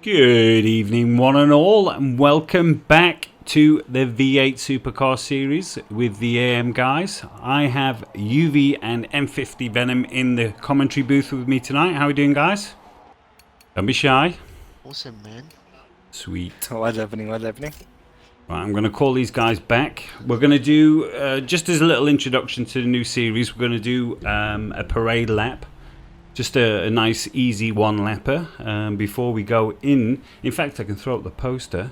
Good evening, one and all, and welcome back to the V8 Supercar series with the AM guys. I have UV and F50 Venom in the commentary booth with me tonight. How are we doing, guys? Don't be shy. Awesome, man. Sweet. What's happening? What's happening? Right, I'm going to call these guys back. We're going to do, just as a little introduction to the new series, we're going to do a parade lap. Just a nice, easy one-lapper before we go in. In fact, I can throw up the poster.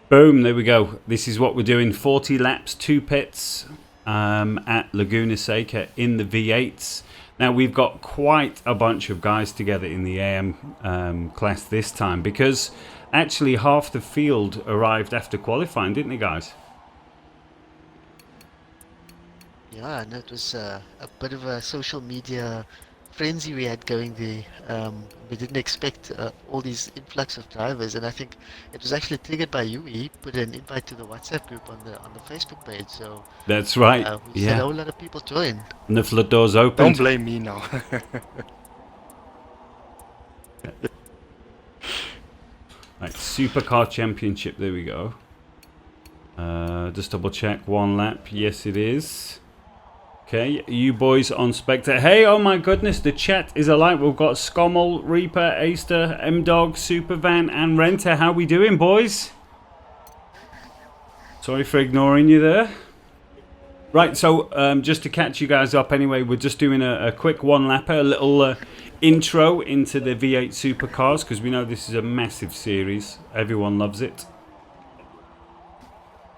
Boom, there we go. This is what we're doing. 40 laps, 2 pits at Laguna Seca in the V8s. Now, we've got quite a bunch of guys together in the AM class this time because actually half the field arrived after qualifying, didn't they, guys? Yeah, and it was a bit of a social media frenzy we had going there. We didn't expect all these influx of drivers, and I think it was actually triggered by you. He put an invite to the WhatsApp group on the Facebook page. So that's right. We had a whole lot of people join. And the flood doors open. Don't blame me now. Right, Supercar Championship. There we go. Just double check. 1 lap. Yes, it is. Okay, you boys on Spectre. Hey, oh my goodness, the chat is alive. We've got Scommel, Reaper, Aster, M-Dog, Supervan, and Renter. How we doing, boys? Sorry for ignoring you there. Right, so just to catch you guys up anyway, we're just doing a quick one-lapper, a little intro into the V8 Supercars, because we know this is a massive series. Everyone loves it.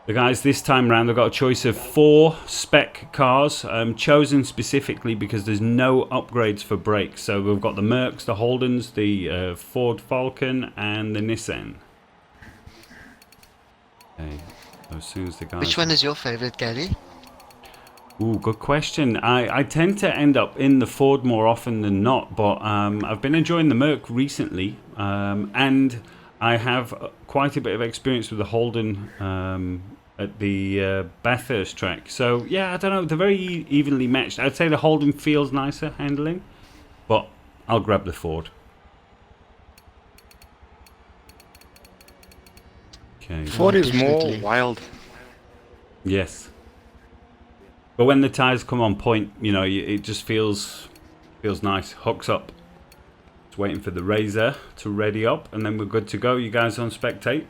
The guys this time round have got a choice of 4 spec cars, chosen specifically because there's no upgrades for brakes. So we've got the Mercs, the Holdens, the Ford Falcon, and the Nissan. Okay, as soon as the guys... Which one is your favorite, Gary? Ooh, good question. I tend to end up in the Ford more often than not, but I've been enjoying the Merc recently, and I have quite a bit of experience with the Holden at the Bathurst track. So, yeah, I don't know. They're very evenly matched. I'd say the Holden feels nicer handling, but I'll grab the Ford. Okay. Ford is more wild. Yes. But when the tyres come on point, you know, it just feels nice. Hooks up. Just waiting for the Razor to ready up, and then we're good to go. You guys on spectate?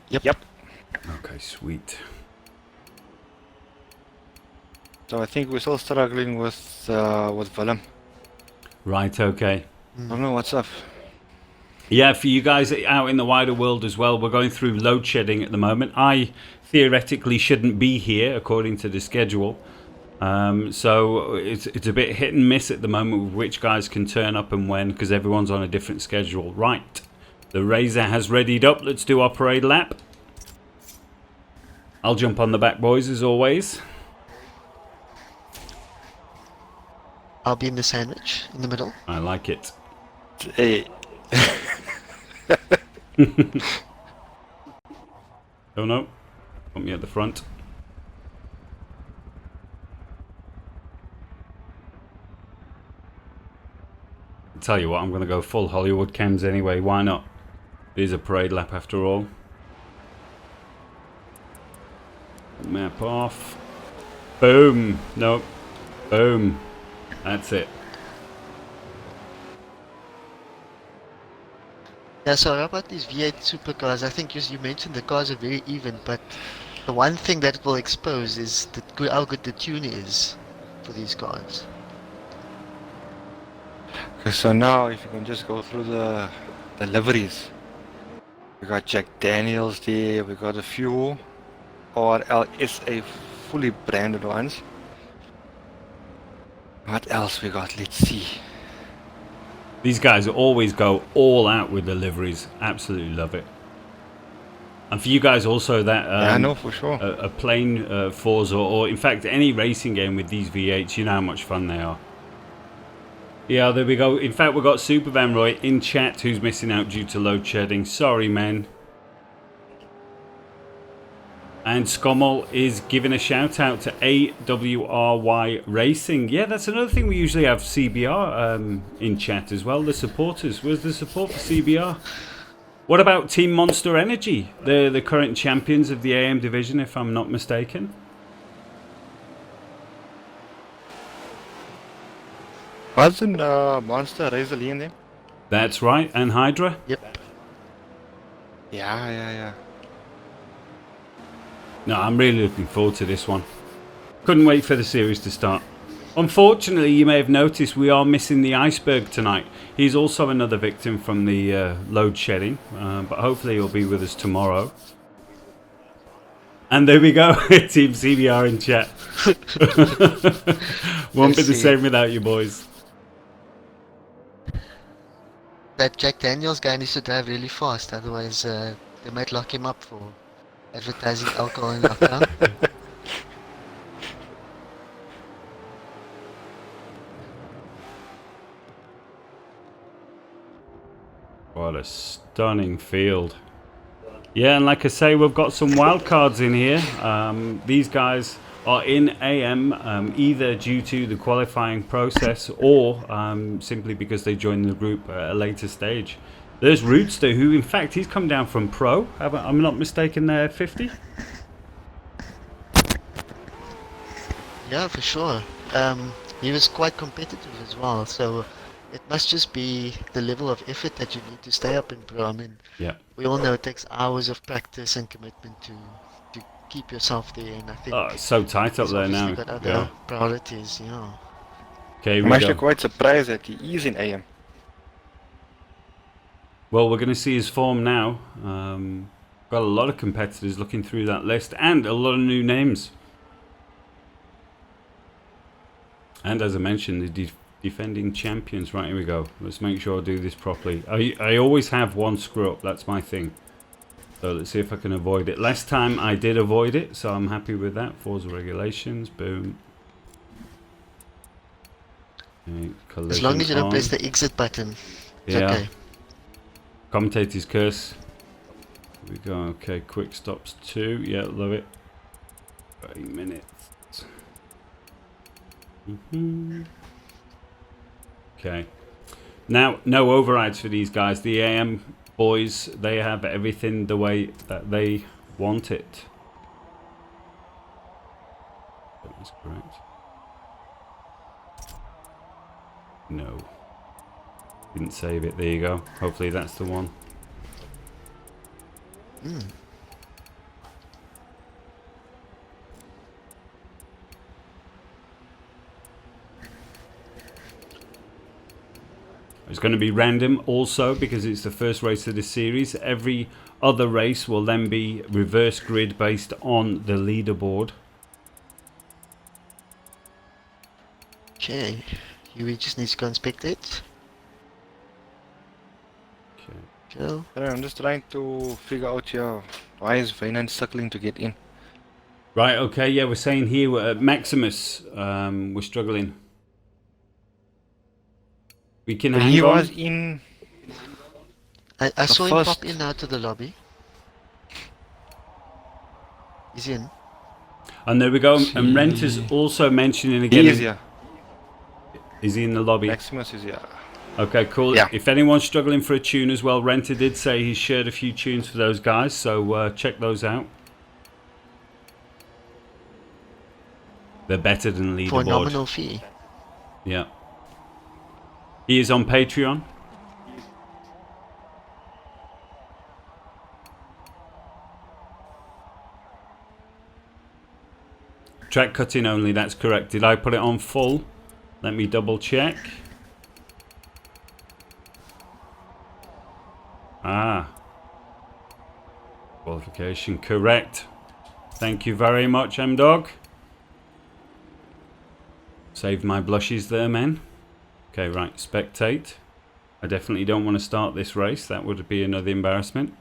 Yep. Okay, sweet. So I think we're still struggling with Venom. Right, okay. I don't know what's up. Yeah, for you guys out in the wider world as well, we're going through load shedding at the moment. I theoretically shouldn't be here according to the schedule. So it's a bit hit and miss at the moment with which guys can turn up and when, because everyone's on a different schedule. Right, the Razor has readied up. Let's do our parade lap. I'll jump on the back, boys, as always. I'll be in the sandwich in the middle. I like it. Hey. Oh no, put me at the front. Tell you what, I'm going to go full Hollywood cams anyway. Why not? It is a parade lap after all. Map off. Boom. Nope. Boom. That's it. Yeah, so how about these V8 Supercars? I think you mentioned the cars are very even, but the one thing that it will expose is how good the tune is for these cars. Okay, so now if you can just go through the liveries. We got Jack Daniels there, we got a few ORLSA fully branded ones. What else we got? Let's see. These guys always go all out with the liveries. Absolutely love it. And for you guys also that yeah, I know for sure. a plain Forza or in fact any racing game with these V8s, you know how much fun they are. Yeah, there we go. In fact, we've got Supervan Roy in chat who's missing out due to load shedding. Sorry, man. And Scommel is giving a shout out to AWRY Racing. Yeah, that's another thing. We usually have CBR in chat as well. The supporters. Where's the support for CBR? What about Team Monster Energy? They're the current champions of the AM division, if I'm not mistaken. Wasn't Monster Razor Lee in there? That's right. And Hydra? Yep. Yeah. No, I'm really looking forward to this one. Couldn't wait for the series to start. Unfortunately, you may have noticed we are missing the Iceberg tonight. He's also another victim from the load shedding, but hopefully he'll be with us tomorrow. And there we go, Team CBR in chat. Won't be the same without you boys. That Jack Daniels guy needs to drive really fast, otherwise they might lock him up for advertising alcohol in our car. What a stunning field. Yeah, and like I say, we've got some wild cards in here. These guys are in AM either due to the qualifying process or simply because they joined the group at a later stage. There's Rootster, who in fact he's come down from Pro. I'm not mistaken there, 50? Yeah, for sure. He was quite competitive as well, so it must just be the level of effort that you need to stay up in Pro. I mean, Yeah. we all know it takes hours of practice and commitment to keep yourself there, and I think Oh, it's so tight up he's there obviously now. got other Yeah. priorities, yeah. Okay, I'm we actually go. quite surprised that he is in AM. Well, we're going to see his form now. Got a lot of competitors looking through that list and a lot of new names. And as I mentioned, the defending champions. Right, here we go. Let's make sure I do this properly. I always have one screw up. That's my thing. So let's see if I can avoid it. Last time I did avoid it, so I'm happy with that. Forza regulations. Boom. Okay, As long as you don't on. press the exit button, it's Yeah. okay. Commentator's curse. Here we go. Okay, quick stops 2. Yeah, love it. 30 minutes. Okay. Now, no overrides for these guys. The AM boys, they have everything the way that they want it. That was correct. No. Didn't save it. There you go. Hopefully that's the one. It's going to be random also because it's the first race of the series. Every other race will then be reverse grid based on the leaderboard. Okay, we just need to go and spectate. Okay. Go. I'm just trying to figure out here why is Venom circling to get in. Right, okay, yeah, we're saying here Maximus, we're struggling. We can hang He on. was in. I saw him first- pop in now to the lobby. He's in. And there we go. And Rent is also mentioning again. He is here. Is he in the lobby? Maximus is here. Okay, cool. Yeah. If anyone's struggling for a tune as well, Renter did say he shared a few tunes for those guys, so check those out. They're better than leaderboard. For a nominal fee. Yeah. He is on Patreon. Track cutting only, that's correct. Did I put it on full? Let me double check. Ah. Qualification correct. Thank you very much, M-Dog. Saved my blushes there, men. Okay, right, spectate. I definitely don't want to start this race. That would be another embarrassment.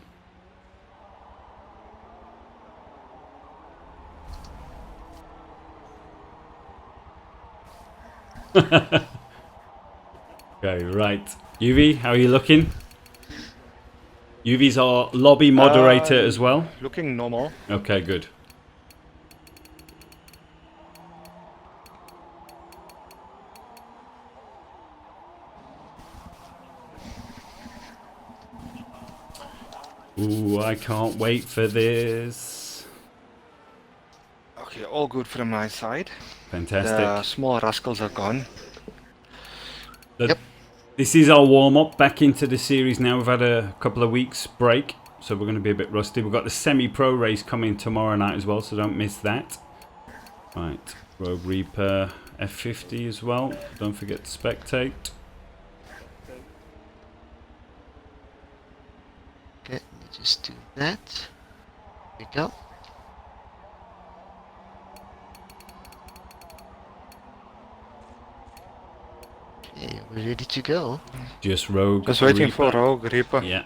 Okay, right. UV, how are you looking? UV's our lobby moderator as well. Looking normal. Okay, good. Ooh, I can't wait for this. Okay, all good from my side. Fantastic. The small rascals are gone. Yep. This is our warm-up back into the series now. We've had a couple of weeks break, so we're going to be a bit rusty. We've got the semi-pro race coming tomorrow night as well, so don't miss that. Right, Rogue Reaper F50 as well. Don't forget to spectate. Okay, let me just do that. There we go. Okay, we're ready to go. Just Rogue Just waiting Reaper. for Rogue Reaper. Yeah.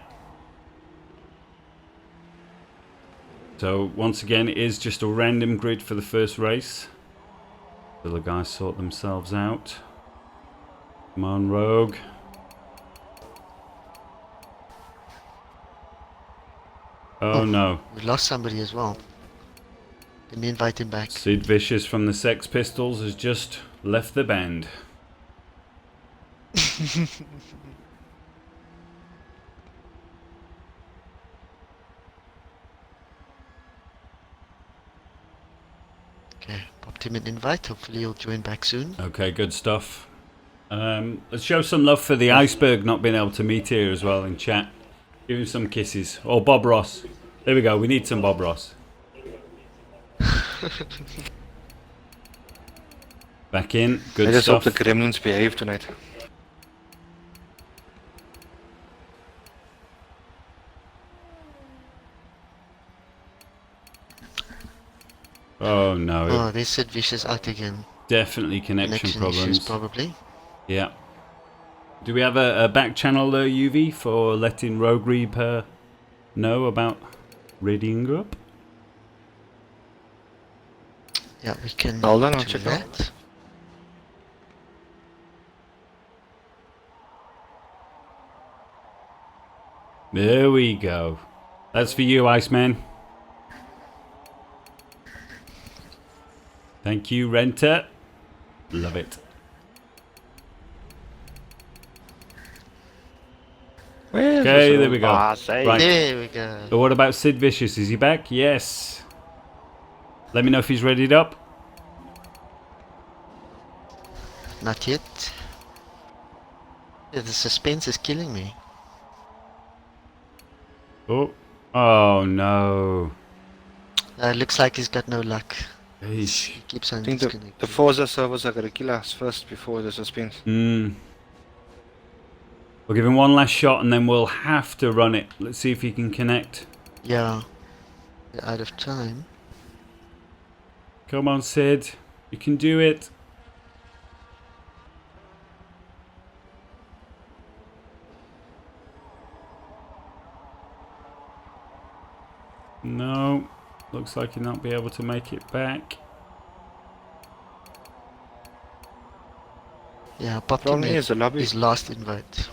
So once again, it is just a random grid for the first race. So the guys sort themselves out. Come on, Rogue. Oh no. We lost somebody as well. Let me invite him back. Sid Vicious from the Sex Pistols has just left the band. Okay, popped him an invite. Hopefully he'll join back soon. Okay, good stuff. Let's show some love for the Iceberg not being able to meet here as well in chat. Give him some kisses. Or Bob Ross. There we go, we need some Bob Ross. Back in, good I just stuff. hope the gremlins behave tonight. Oh no, Oh, they said Vicious out again. definitely connection Issues, problems. probably. Yeah. Do we have a back channel there, UV, for letting Rogue Reaper know about readying up? Yeah, we can Hold on, I'll do check it out. that. There we go. That's for you, Iceman. Thank you, Renter. Love it. Okay, there we go. Right. There we go. But what about Sid Vicious? Is he back? Yes. Let me know if he's readied up. Not yet. Yeah, the suspense is killing me. Oh. Oh no. Looks like he's got no luck. Eesh. He keeps on I think disconnecting. the Forza servers are gonna kill us first before the suspense. We'll give him one last shot and then we'll have to run it. Let's see if he can connect. Yeah. We're out of time. Come on, Sid. You can do it. No. Looks like he'll not be able to make it back. Yeah, popped him Problem is the lobby. his last invite.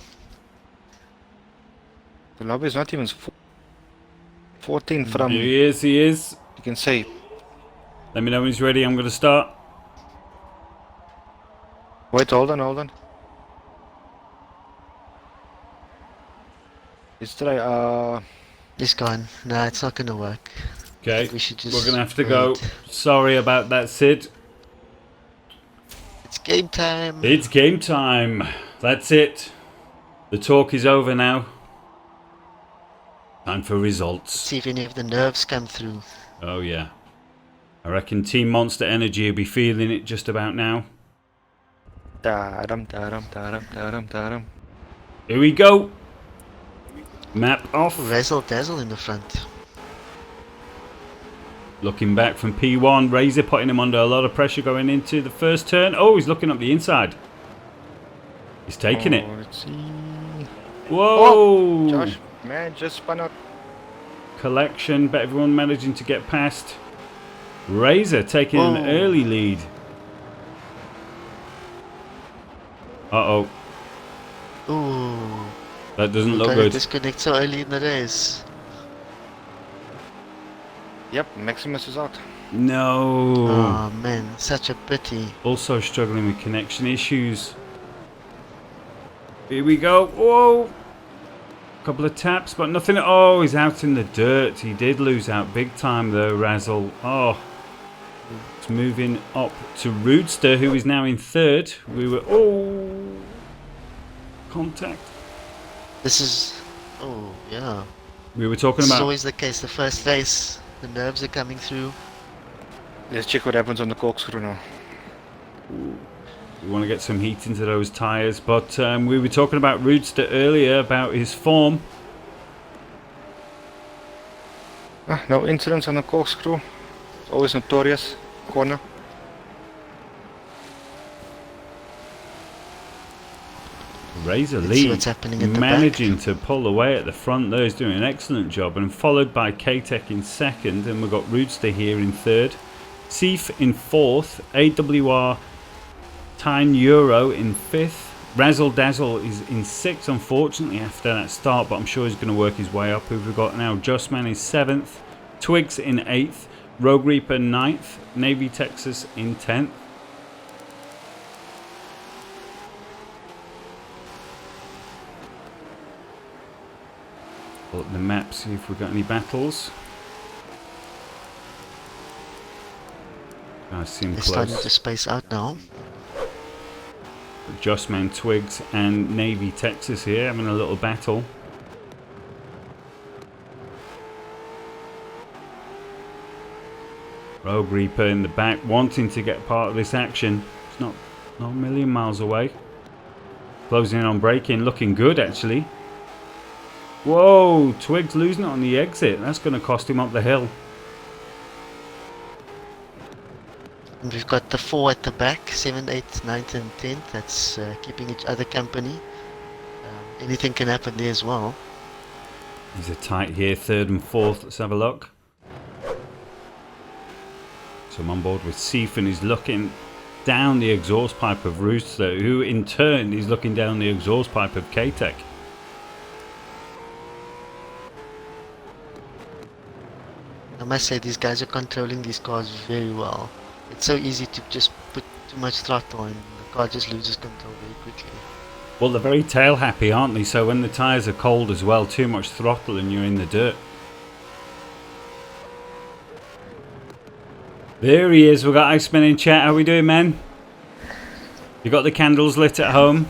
The lobby is not even 14 from. Here he is, he is. You can say. Let me know when he's ready. I'm going to start. Wait, hold on. Let's try. He's gone. Nah, it's not gonna work. Okay, We should just we're going to have to go. wait. Sorry about that, Sid. It's game time. It's game time. That's it. The talk is over now. Time for results. See if any of the nerves come through. Oh yeah. I reckon Team Monster Energy will be feeling it just about now. Da-dum, da-dum, da-dum, da-dum, da-dum. Here we go. Map off. Razzle dazzle in the front. Looking back from P1. Razor putting him under a lot of pressure going into the first turn. Oh, he's looking up the inside. He's taking it. Let's see. Whoa. Josh, man, just spun out. Collection, but everyone managing to get past. Razor taking an Whoa. early lead. Uh-oh. Ooh. That doesn't look Got to good. disconnect so early in the race. Yep, Maximus is out. No. Oh man, such a pity. Also struggling with connection issues. Here we go. Whoa. Couple of taps, but nothing. Oh, he's out in the dirt. He did lose out big time though, Razzle. Oh, it's moving up to Roodster, who is now in third. We were contact. This is, oh yeah. We were talking This is about. always the case. The first race, the nerves are coming through. Let's check what happens on the corkscrew now. We want to get some heat into those tyres, but we were talking about Roodster earlier about his form. No incidents on the corkscrew. It's always notorious. Corner. Razor Let's see Lee what's happening at the managing to pull away at the front there. He's doing an excellent job, and followed by K-Tech in second, and we've got Roodster here in third, Seif in fourth, AWR Tyne Euro in fifth, Razzle Dazzle is in sixth, unfortunately, after that start, but I'm sure he's going to work his way up. Who we've got now? Justman is seventh, Twigs in eighth, Rogue Reaper ninth, Navy Texas in 10th. Pull up the map, see if we've got any battles. I see him They're starting close. to space out now. Justman, Twigs and Navy Texas here having a little battle. Rogue Reaper in the back wanting to get part of this action. It's not a million miles away. Closing in on braking, looking good actually. Whoa, Twigs losing it on the exit. That's going to cost him up the hill. And we've got the 4 at the back, 7th, 8th, 9th and 10th. That's keeping each other company. Anything can happen there as well. These are tight here, third and fourth. Let's have a look. So I'm on board with Seif, and he's looking down the exhaust pipe of Rooster, who in turn is looking down the exhaust pipe of K-Tech. I must say these guys are controlling these cars very well. It's so easy to just put too much throttle and the car just loses control very quickly. Well, they're very tail happy, aren't they? So when the tyres are cold as well, too much throttle and you're in the dirt. There he is. We've got Iceman in chat. How we doing, man? You got the candles lit at home?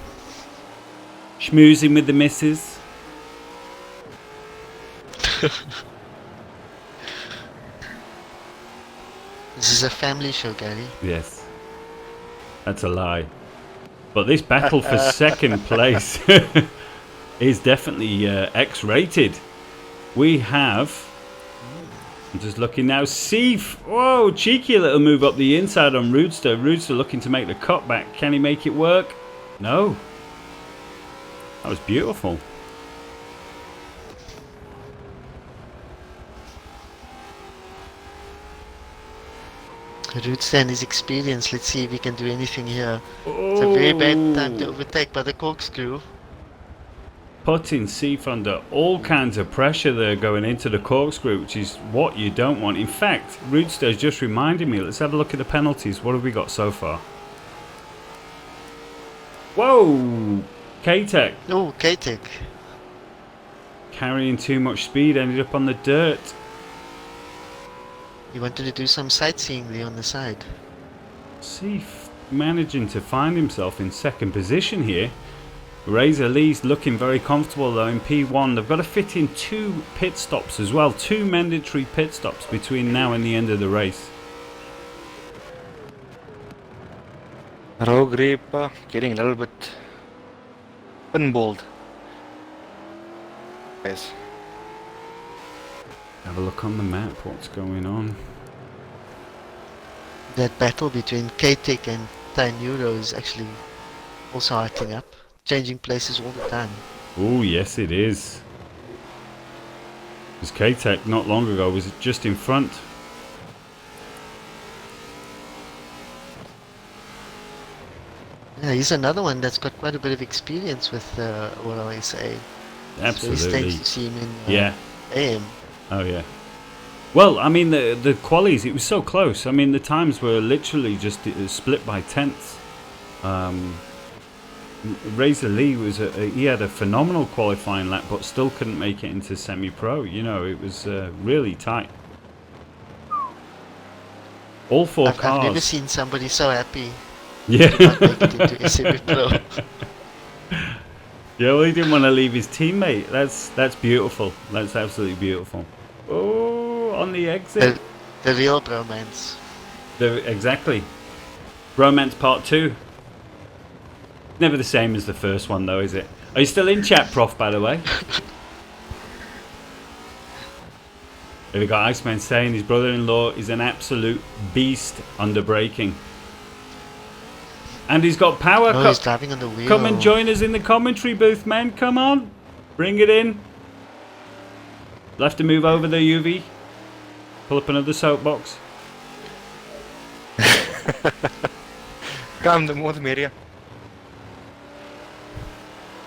Schmoozing with the missus? This is a family show, Gary. Yes. That's a lie. But this battle for second place is definitely X-rated. We have... I'm just looking now. Seif. Whoa, cheeky little move up the inside on Roodster. Roodster looking to make the cutback. Can he make it work? No. That was beautiful. Roodster and his experience. Let's see if he can do anything here. It's a very bad time to overtake by the corkscrew. Putting Seif under all kinds of pressure there going into the corkscrew, which is what you don't want. In fact, Roodster has just reminded me. Let's have a look at the penalties. What have we got so far? Whoa! K-Tech. Oh, K-Tech. Carrying too much speed, ended up on the dirt. He wanted to do some sightseeing there on the side. Seif managing to find himself in second position here. Razor Lee's looking very comfortable though in P1. They've got to fit in 2 pit stops as well. 2 mandatory pit stops between now and the end of the race. Rogue Reaper getting a little bit pinballed. Yes. Have a look on the map, what's going on. That battle between K-Tech and Tainuro is actually also heating up. Changing places all the time. Oh yes it is. Because K-Tech not long ago was just in front. Yeah, he's another one that's got quite a bit of experience with ORLSA. Absolutely. It's very strange to see him in Yeah. AM. Oh yeah. Well, I mean the qualies, it was so close. I mean the times were literally just split by tenths. Razor Lee he had a phenomenal qualifying lap, but still couldn't make it into semi-pro. You know, it was really tight. All 4 I've cars. never seen somebody so happy Yeah. to not make it into semi-pro. Yeah, well, he didn't want to leave his teammate. That's beautiful. That's absolutely beautiful. Oh, on the exit. The real bromance. Exactly. Romance Part 2. Never the same as the first one, though, is it? Are you still in chat, Prof, by the way? Here we got Iceman saying his brother-in-law is an absolute beast under braking. And he's got power. Oh, he's driving on the wheel. Come and join us in the commentary booth, man. Come on. Bring it in. You'll have to move over the UV. Pull up another soapbox. Come, the more the merrier.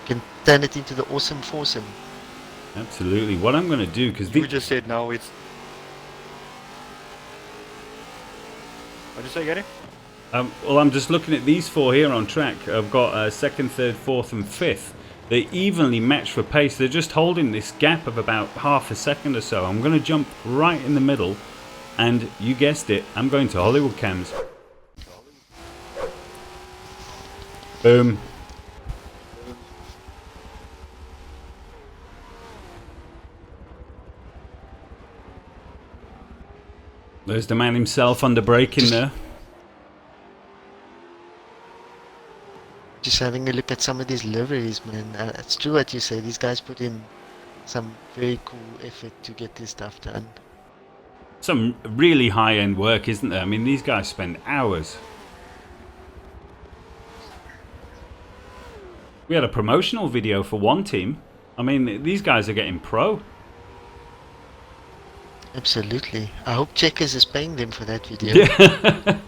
Can turn it into the awesome foursome. Absolutely. What I'm going to do, because You just said now it's... What'd you say, Gary? well, I'm just looking at these 4 here on track. I've got 2nd, 3rd, 4th and 5th. They're evenly matched for pace. They're just holding this gap of about half a second or so. I'm going to jump right in the middle. And you guessed it, I'm going to Hollywood cams. Boom. There's the man himself under braking there. Just having a look at some of these liveries, man. It's true what you say. These guys put in some very cool effort to get this stuff done. Some really high-end work, isn't there? I mean, these guys spend hours. We had a promotional video for one team. I mean, these guys are getting pro. Absolutely. I hope Checkers is paying them for that video. Yeah.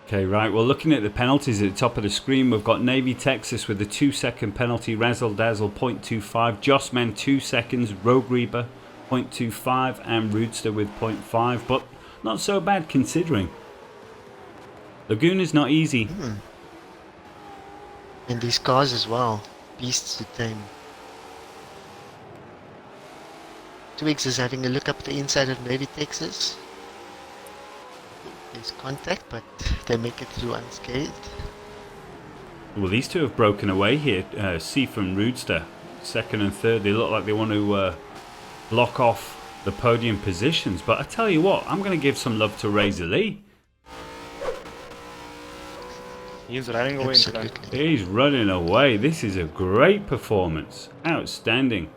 Okay, right. Well, looking at the penalties at the top of the screen, we've got Navy Texas with a 2-second penalty, Razzle Dazzle 0.25, Jossman 2 seconds, Rogue Reaper 0.25, and Roodster with 0.5, but not so bad considering. Laguna's not easy. And these cars as well. Beasts to tame. Twigs is having a look up the inside of Navy Texas. There's contact, but they make it through unscathed. Well, these two have broken away here. Seaf and Roodster, 2nd and 3rd. They look like they want to block off the podium positions. But I tell you what, I'm going to give some love to Razor Lee. He's running away into that. He's running away. This is a great performance. Outstanding.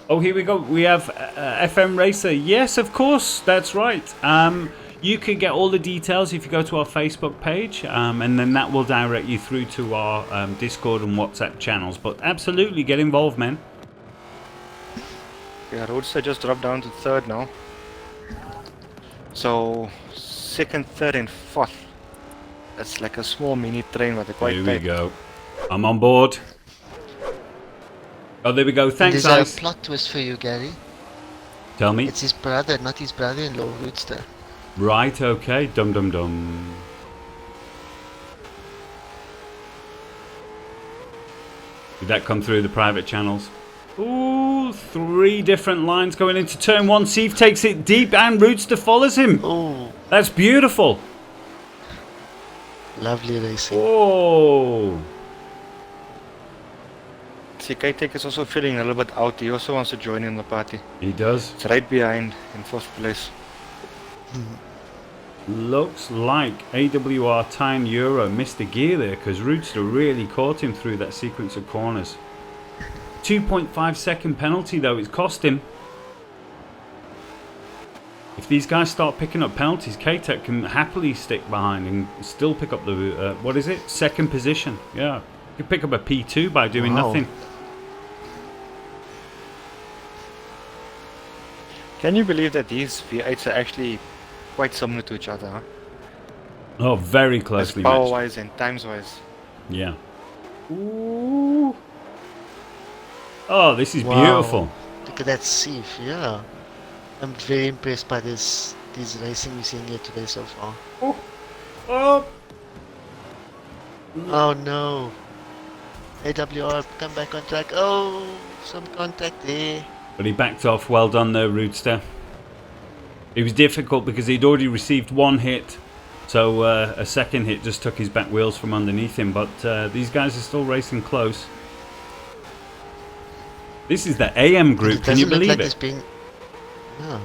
Oh, here we go. We have FM Racer. Yes, of course. That's right. You can get all the details if you go to our Facebook page, and then that will direct you through to our Discord and WhatsApp channels. But absolutely, get involved, man. Yeah, Roadster just dropped down to 3rd now. So, 2nd, 3rd and 4th. That's like a small mini train, but they're quite Here tight. we go. I'm on board. Oh, there we go. Thanks, There's Ice. a plot twist for you, Gary. Tell me. It's his brother, not his brother-in-law, Roodster. Right, okay. Dum dum dum. Did that come through the private channels? Ooh, 3 different lines going into turn 1. Seaf takes it deep and Roodster follows him. Oh, That's beautiful. lovely racing. Whoa. See, K-Tech is also feeling a little bit out. He also wants to join in the party. He does. It's right behind in 4th place. Looks like AWR Time Euro missed a gear there because Roodster really caught him through that sequence of corners. 2.5 second penalty though, it's cost him. If these guys start picking up penalties, K-Tech can happily stick behind and still pick up the, what is it? 2nd position. Yeah. You can pick up a P2 by doing Wow. nothing. Can you believe that these V8s are actually quite similar to each other, huh? Oh, very closely matched. Power-wise and times-wise. Yeah. Ooh. Oh, this is Wow. beautiful. Look at that Seaf, yeah. I'm very impressed by this racing we're seeing here today so far. Oh. Oh no. AWR, come back on track. Oh, some contact there. But he backed off. Well done there, Roodster. It was difficult because he'd already received one hit. So a second hit just took his back wheels from underneath him. But these guys are still racing close. This is the AM group. Can you believe it? No.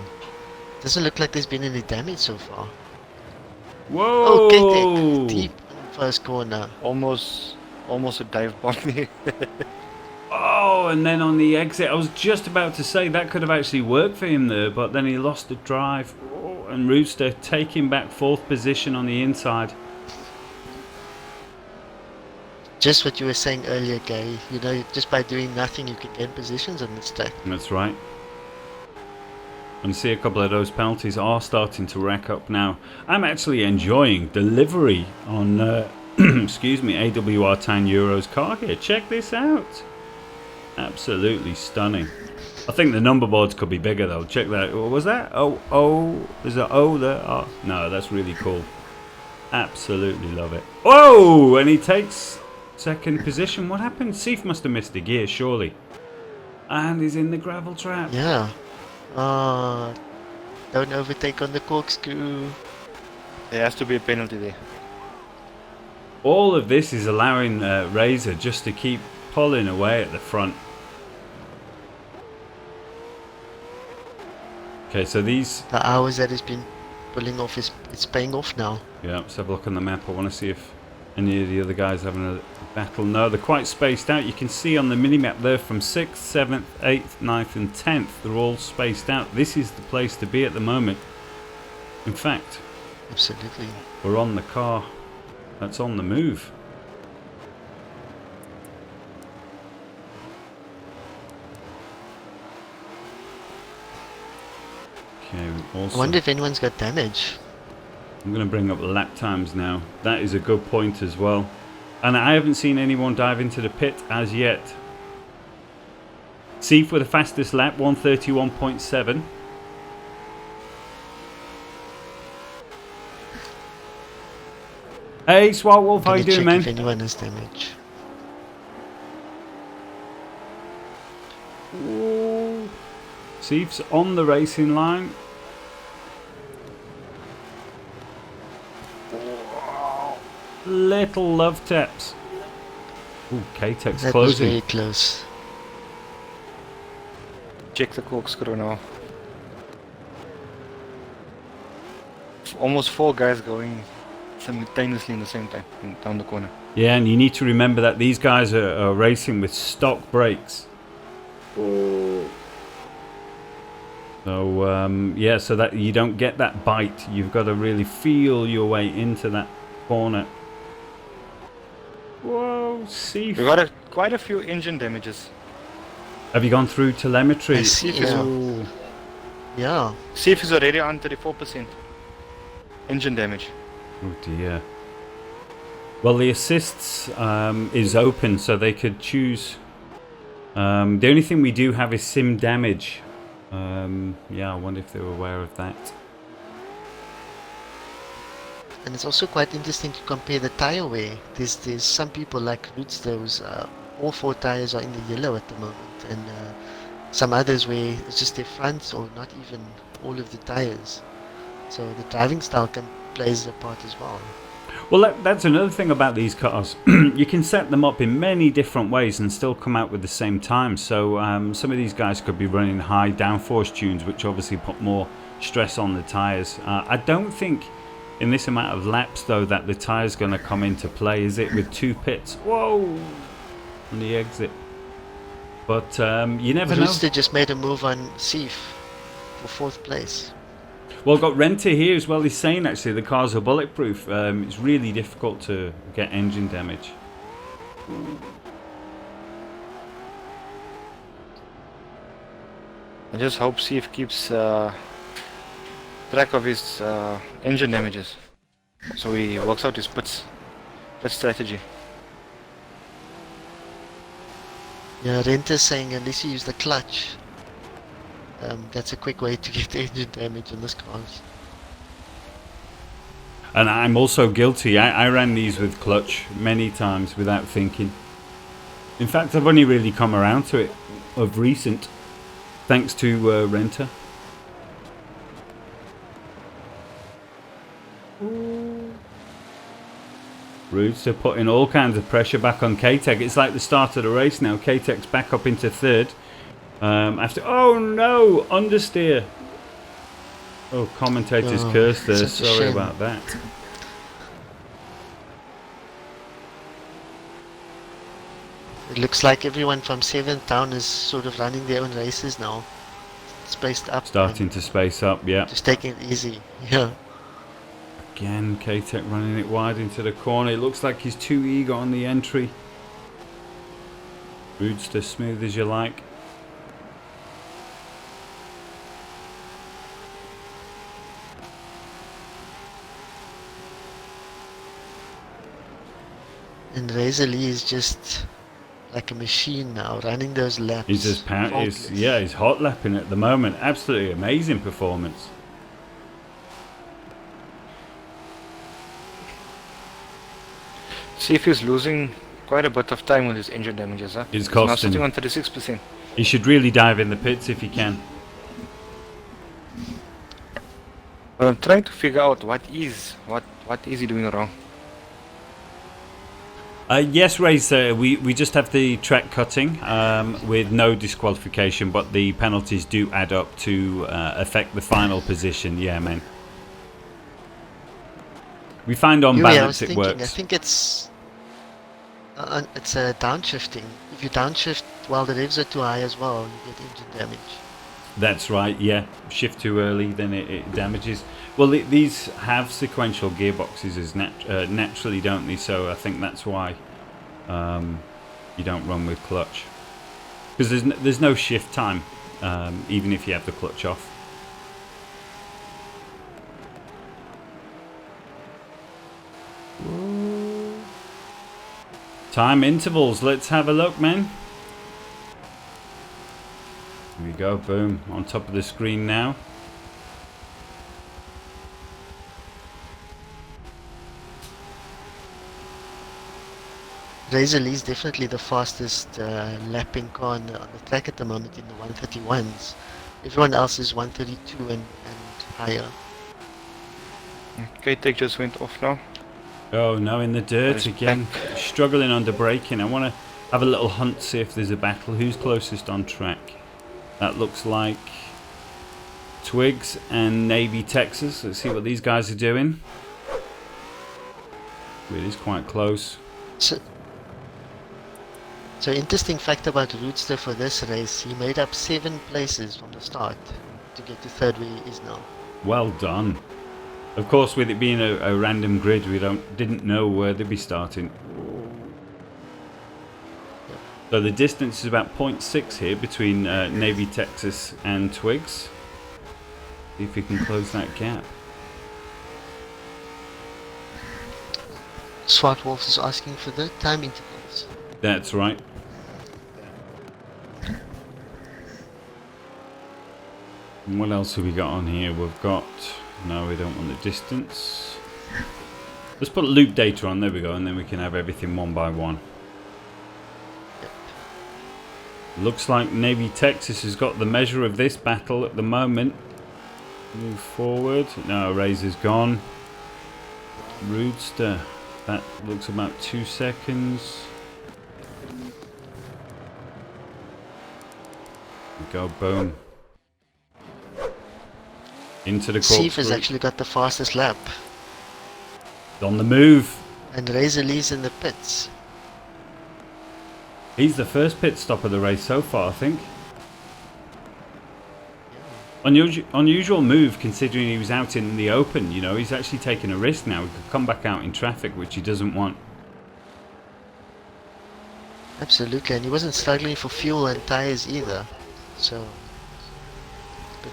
Doesn't look like there's been any damage so far. Whoa! Oh, K-Tech. Deep in first corner. Almost a dive bomb me. Oh, and then on the exit, I was just about to say that could have actually worked for him there, but then he lost the drive. Oh, and Rooster taking back 4th position on the inside. Just what you were saying earlier, Gary. You know, just by doing nothing, you can gain positions on this track. That's right. And see a couple of those penalties are starting to rack up now. I'm actually enjoying delivery on, excuse me, AWR Tan Euro's car here. Check this out. Absolutely stunning. I think the number boards could be bigger though. Check that. What was that? Oh, there's an O there. Oh, no, that's really cool. Absolutely love it. Whoa! And he takes 2nd position. What happened? Seif must have missed a gear, surely. And he's in the gravel trap. Yeah. Don't overtake on the corkscrew. There has to be a penalty there. All of this is allowing Razor just to keep pulling away at the front. Okay, so these... The hours that it's been pulling off, it's paying off now. Yeah, let's have a look on the map. I want to see if any of the other guys are having a battle. No, they're quite spaced out. You can see on the mini-map there from 6th, 7th, 8th, 9th and 10th. They're all spaced out. This is the place to be at the moment. In fact, absolutely. We're on the car that's on the move. Okay, also, I wonder if anyone's got damage. I'm going to bring up lap times now. That is a good point as well. And I haven't seen anyone dive into the pit as yet. Seif with the fastest lap, 131.7. Hey, Swart Wolf, how you doing, man? If anyone has damage. Ooh. Seif's on the racing line. Little love taps. Ooh, K-Tech's That was closing. very close. Check the corkscrew now. Almost 4 guys going simultaneously in the same time down the corner. Yeah, and you need to remember that these guys are racing with stock brakes. So, yeah, so that you don't get that bite. You've got to really feel your way into that corner. Whoa, Seif. We got quite a few engine damages. Have you gone through telemetry? I see, yeah. Ooh. Yeah. Seif is already on 34% engine damage. Oh dear. Well, the assists is open, so they could choose. The only thing we do have is sim damage. Yeah, I wonder if they were aware of that. And it's also quite interesting to compare the tire wear. There's some people like Roots, those all 4 tires are in the yellow at the moment, and some others where it's just their fronts or not even all of the tires. So the driving style plays a part as well. Well, that's another thing about these cars. You can set them up in many different ways and still come out with the same time. So some of these guys could be running high downforce tunes, which obviously put more stress on the tyres. I don't think in this amount of laps, though, that the tyre's going to come into play, is it, with 2 pits? Whoa! On the exit. But you never know. Rooster just made a move on Seif for 4th place. Well, got Renter here as well. He's saying actually the cars are bulletproof. It's really difficult to get engine damage. I just hope Seif keeps track of his engine damages, so he works out his pit strategy. Yeah, Renter's saying unless you use the clutch, that's a quick way to get engine damage on this cars. And I'm also guilty. I ran these with clutch many times without thinking. In fact, I've only really come around to it of recent, thanks to Renter. Roots are putting all kinds of pressure back on K-Tech. It's like the start of the race now. K-Tech's back up into third. After, oh no, understeer. Oh, commentator's curse there. Sorry about that. It looks like everyone from 7th down is sort of running their own races now. Spaced up. Starting to space up, yeah. Just taking it easy. Yeah. Again, K-Tech running it wide into the corner. It looks like he's too eager on the entry. Roots as smooth as you like. And Razor Lee is just like a machine now, running those laps. He's just he's hot lapping at the moment. Absolutely amazing performance. See if he's losing quite a bit of time with his engine damages, huh? It's He's now costing. sitting on 36%. He should really dive in the pits if he can. But I'm trying to figure out what is he doing wrong. Yes, Racer, we just have the track cutting with no disqualification, but the penalties do add up to affect the final position. Yeah, man. We find on balance it works. I think it's downshifting. If you downshift while the revs are too high as well, you get engine damage. That's right, yeah. Shift too early, then it damages. Well, these have sequential gearboxes as naturally, don't they? So I think that's why you don't run with clutch. Because there's no shift time, even if you have the clutch off. Time intervals, let's have a look, man. Here we go, boom, on top of the screen now. Razor Lee is definitely the fastest lapping car on the track at the moment in the 131s. Everyone else is 132 and higher. K-Tech just went off now. Oh no, in the dirt again. Struggling under braking. I want to have a little hunt, see if there's a battle. Who's closest on track? That looks like Twigs and Navy Texas. Let's see what these guys are doing. It is quite close. So interesting fact about Roadster for this race, he made up 7 places from the start to get to third where he is now. Well done. Of course, with it being a random grid, we didn't know where they'd be starting. So the distance is about 0.6 here between Navy Texas and Twigs. See if we can close that gap. Swart Wolf is asking for the time intervals. That's right. And what else have we got on here? We've got... No, we don't want the distance. Let's put loop data on, there we go, and then we can have everything one by one. Looks like Navy Texas has got the measure of this battle at the moment. Move forward. No, Razor's gone. Roadster. That looks about 2 seconds. There we go, boom. Into the corkscrew. Seif has actually got the fastest lap. On the move. And Razor Lee's in the pits. He's the first pit stop of the race so far, I think. Unusual move considering he was out in the open, you know. He's actually taking a risk now. He could come back out in traffic, which he doesn't want. Absolutely, and he wasn't struggling for fuel and tyres either. So, a bit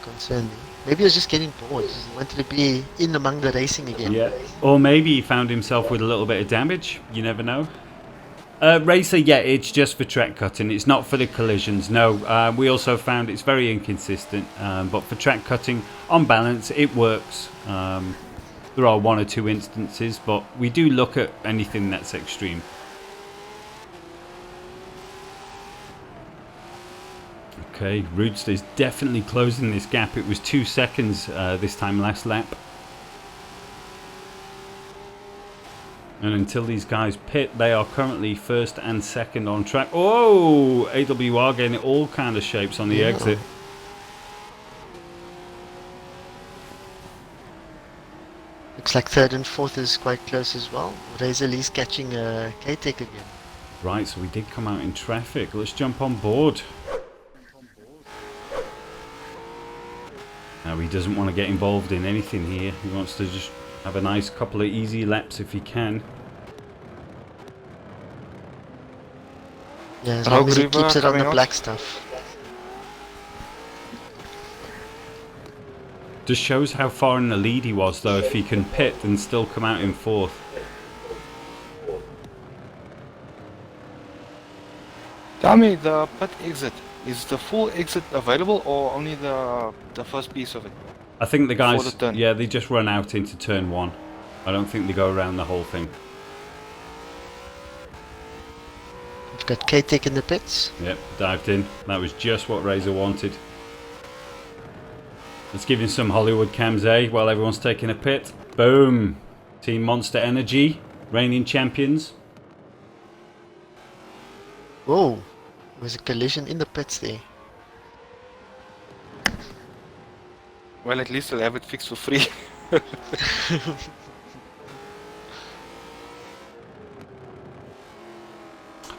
concerning. Maybe he was just getting bored. He wanted to be in among the racing again. Yeah. Or maybe he found himself with a little bit of damage. You never know. Racer, yeah, it's just for track cutting. It's not for the collisions. No, we also found it's very inconsistent. But for track cutting, on balance, it works. There are one or two instances, but we do look at anything that's extreme. Okay, Rootster is definitely closing this gap. It was 2 seconds this time last lap. And until these guys pit, they are currently first and second on track. Oh, AWR getting all kind of shapes on the exit. Looks like third and fourth is quite close as well. Razor Lee's catching K-Tech again. Right, so we did come out in traffic. Let's jump on board. Now he doesn't want to get involved in anything here. He wants to just have a nice couple of easy laps if he can. Yeah, as long as he keeps it on the coming black out. stuff. Just shows how far in the lead he was, though, if he can pit and still come out in fourth. Tell me, the pit exit, is the full exit available or only the first piece of it? I think the guys, Before the turn. yeah, they just run out into turn one. I don't think they go around the whole thing. We've got K-Tech in the pits. Yep, dived in. That was just what Razor wanted. Let's give him some Hollywood cams, eh? While everyone's taking a pit. Boom! Team Monster Energy, reigning champions. Whoa, there's a collision in the pits there. Well, at least they'll have it fixed for free.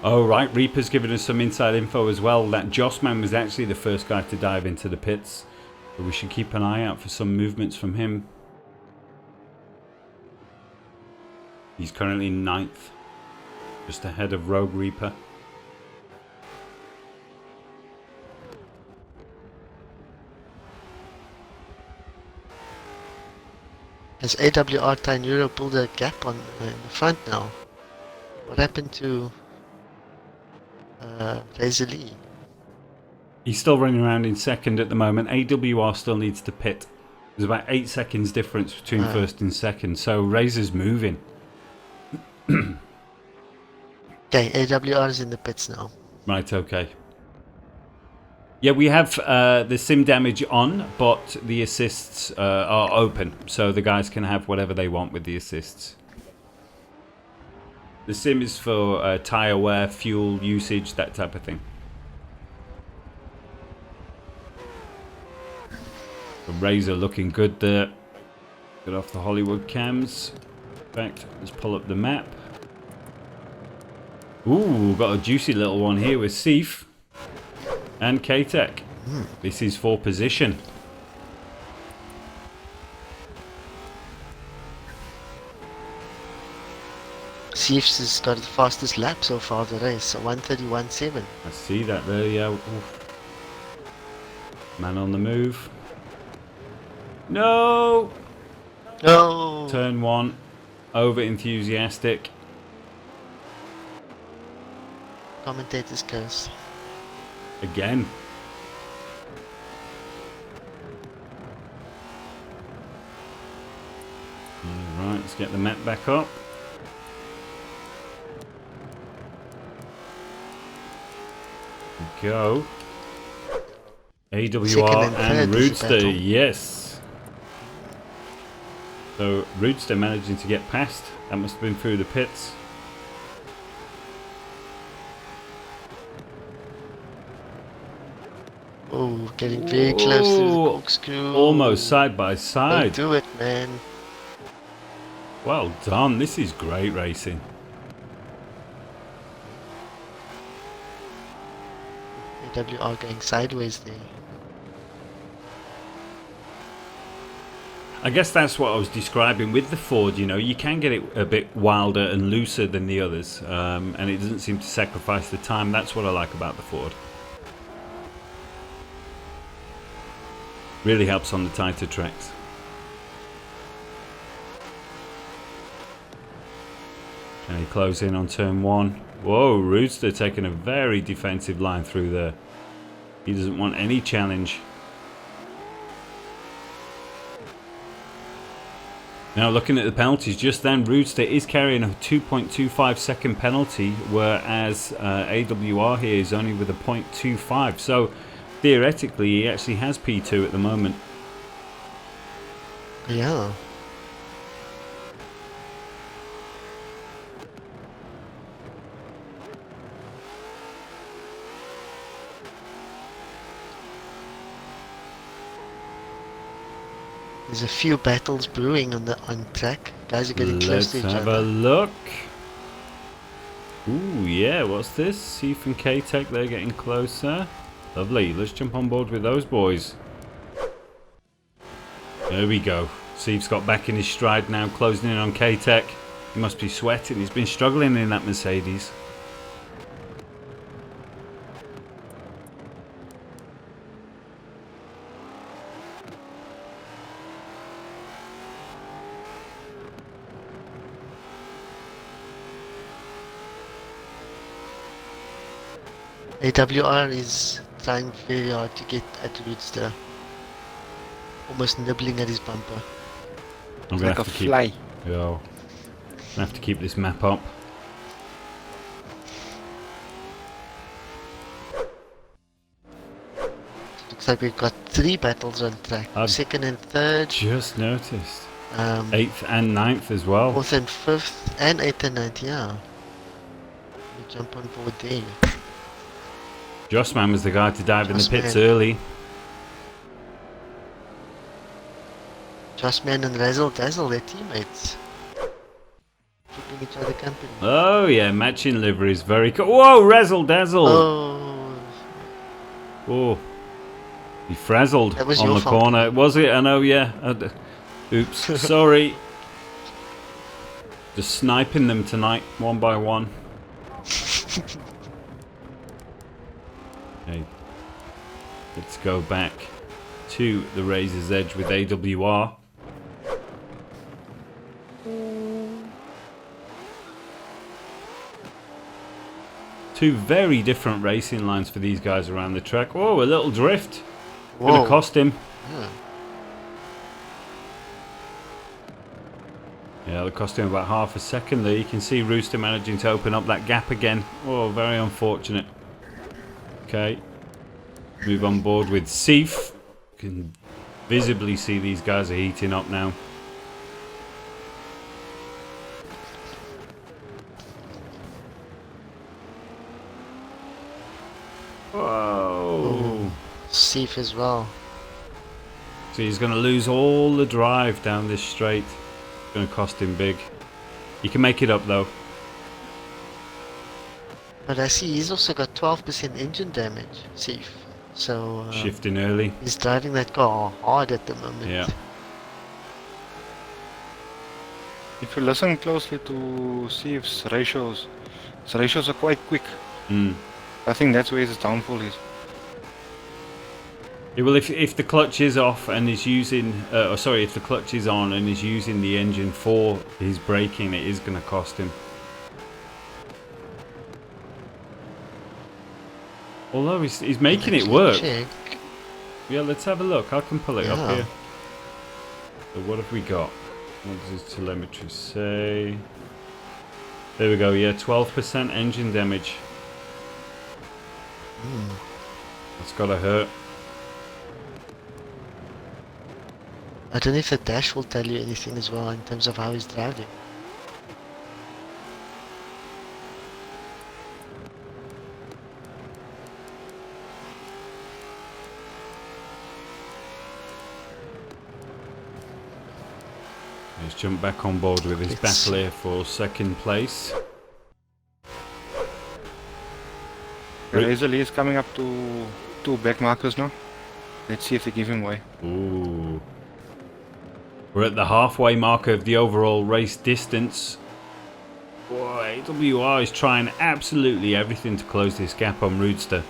Oh, right, Reaper's giving us some inside info as well. That Jossman was actually the first guy to dive into the pits. So we should keep an eye out for some movements from him. He's currently 9th, just ahead of Rogue Reaper. Has AWR Tynuro pulled a gap on in the front now? What happened to Razor Lee? He's still running around in second at the moment. AWR still needs to pit. There's about 8 seconds difference between first and second, so Razor's moving. Okay, AWR is in the pits now. Right, okay. Yeah, we have the sim damage on, but the assists are open, so the guys can have whatever they want with the assists. The sim is for tyre wear, fuel usage, that type of thing. The Razor looking good there. Get off the Hollywood cams. In fact, let's pull up the map. Ooh, got a juicy little one here with Seif and K-Tech. This is for position. Seif's has got the fastest lap so far of the race, so 1:31.7. I see that there, yeah. Oof. Man on the move. No! No! Turn one. Over enthusiastic. Commentator's curse. Again. Alright, let's get the map back up. Go. AWR and third is the Roodster, battle. yes. So Roodster managing to get past. That must have been through the pits. Oh, getting very close to the Ooh, corkscrew. almost side by Don't side. do it, man. Well done. This is great racing. AWR going sideways there. I guess that's what I was describing with the Ford. You know, you can get it a bit wilder and looser than the others, and it doesn't seem to sacrifice the time. That's what I like about the Ford. Really helps on the tighter tracks. Okay, close in on turn one. Whoa, Roodster taking a very defensive line through there. He doesn't want any challenge. Now looking at the penalties, just then Roadster is carrying a 2.25 second penalty, whereas AWR here is only with a 0.25. So theoretically he actually has P2 at the moment. Yeah. There's a few battles brewing on track. Guys are getting close to each Let's have other. a look. Ooh, yeah, what's this? Seif and K-Tech, they're getting closer. Lovely, let's jump on board with those boys. There we go. Seif's got back in his stride now, closing in on K-Tech. He must be sweating, he's been struggling in that Mercedes. AWR is trying very hard to get at Roadster. Almost nibbling at his bumper. I'm It's gonna like a have to keep, fly. yo, gonna have to keep this map up. Looks like we've got 3 battles on track. I've 2nd and 3rd, Just noticed. 8th 8th and 9th as well. and 5th, and 8th and 9th, yeah. We jump on board there. Jossman was the guy to dive in the pits Jossman. early. Jossman and Razzle Dazzle, they're teammates. Keeping each other company. Oh yeah, matching liveries, very cool. Whoa, razzle dazzle! Oh, Oh, he frazzled That was on your the fault. corner. Was it? I know, yeah. Oops, sorry. Just sniping them tonight, one by one. Okay, let's go back to the Razor's Edge with AWR. Two very different racing lines for these guys around the track. Whoa, a little drift. Gonna whoa. cost him. Yeah. Yeah, it'll cost him about half a second there. You can see Rooster managing to open up that gap again. Oh, very unfortunate. Okay. Move on board with Seif. You can visibly see these guys are heating up now. Whoa. Safe as well. So he's going to lose all the drive down this straight. It's going to cost him big. He can make it up though. But I see he's also got 12% engine damage, Safe. So Shifting early. he's driving that car hard at the moment. Yeah. If you listen closely to Steve's ratios, his ratios are quite quick. Mm. I think that's where his downfall is. Yeah, well, if the clutch is off and is using, if the clutch is on and is using the engine for his braking, it is going to cost him. Although he's making it work. Check. Yeah, let's have a look. I can pull it up Yeah. here. So what have we got? What does his telemetry say? There we go. Yeah, 12% engine damage. That's gotta hurt. I don't know if the dash will tell you anything as well in terms of how he's driving. He's jumped back on board with his Let's battle here for second place. Razor Lee is coming up to 2 back markers now. Let's see if they give him way. Ooh. We're at the halfway marker of the overall race distance. Boy, AWR is trying absolutely everything to close this gap on Roadster.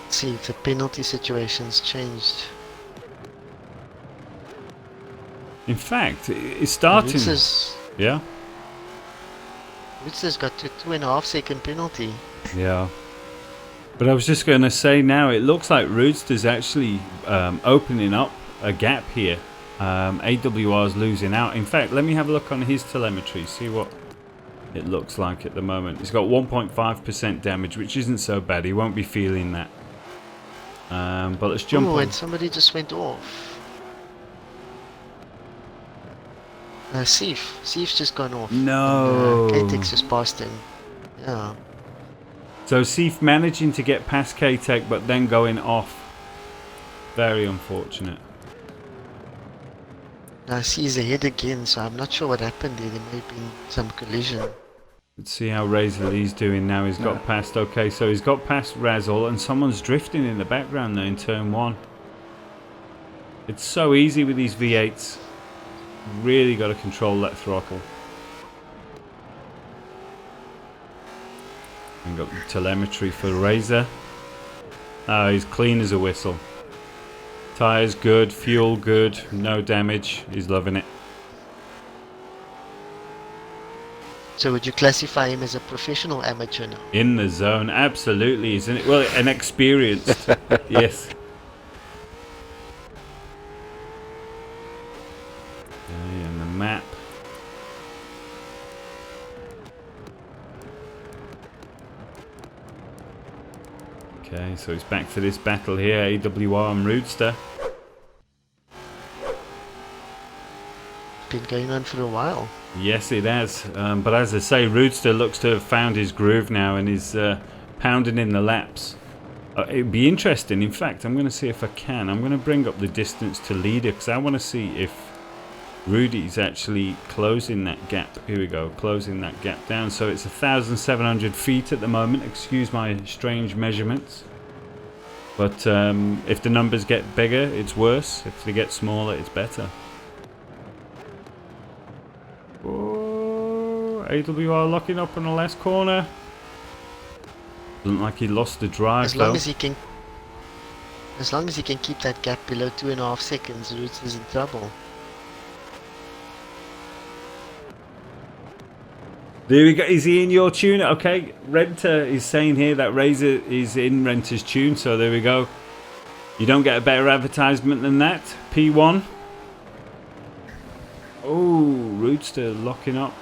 Let's see if the penalty situation's changed. In fact, it's starting. Yeah. Rootster's got a 2.5-second penalty. Yeah. But I was just going to say now, it looks like Roadster's actually opening up a gap here. AWR's losing out. In fact, let me have a look on his telemetry, see what it looks like at the moment. He's got 1.5% damage, which isn't so bad. He won't be feeling that. But let's jump on. And somebody just went off. Seif's just gone off. No. K-Tex just passed him. Yeah. So Seif managing to get past K-Tech, but then going off. Very unfortunate. Now he's ahead again, so I'm not sure what happened there. There may have been some collision. Let's see how Razor Lee's doing now. He's got past. Okay, so he's got past Razzle, and someone's drifting in the background there in turn 1. It's so easy with these V8s. Really got to control that throttle. And got the telemetry for Razor. Oh, he's clean as a whistle. Tyres good, fuel good, no damage. He's loving it. So would you classify him as a professional amateur now? In the zone, absolutely. He's an experienced. Yes. Okay, and the map. Okay, so it's back to this battle here, AWR and Roadster. Been going on for a while. Yes, it has. But as I say, Roadster looks to have found his groove now and is pounding in the laps. It'd be interesting. In fact, I'm going to see if I can. I'm going to bring up the distance to leader because I want to see if Rudy's actually closing that gap. Here we go, closing that gap down. So it's 1,700 feet at the moment. Excuse my strange measurements. But if the numbers get bigger, it's worse. If they get smaller, it's better. Oh, AWR locking up on the last corner. Doesn't like he lost the drive As long as he can keep that gap below 2.5 seconds, Roots is in trouble. There we go. Is he in your tune? Okay, Renter is saying here that Razor is in Renter's tune, so there we go. You don't get a better advertisement than that. P1. Oh, Roadster locking up.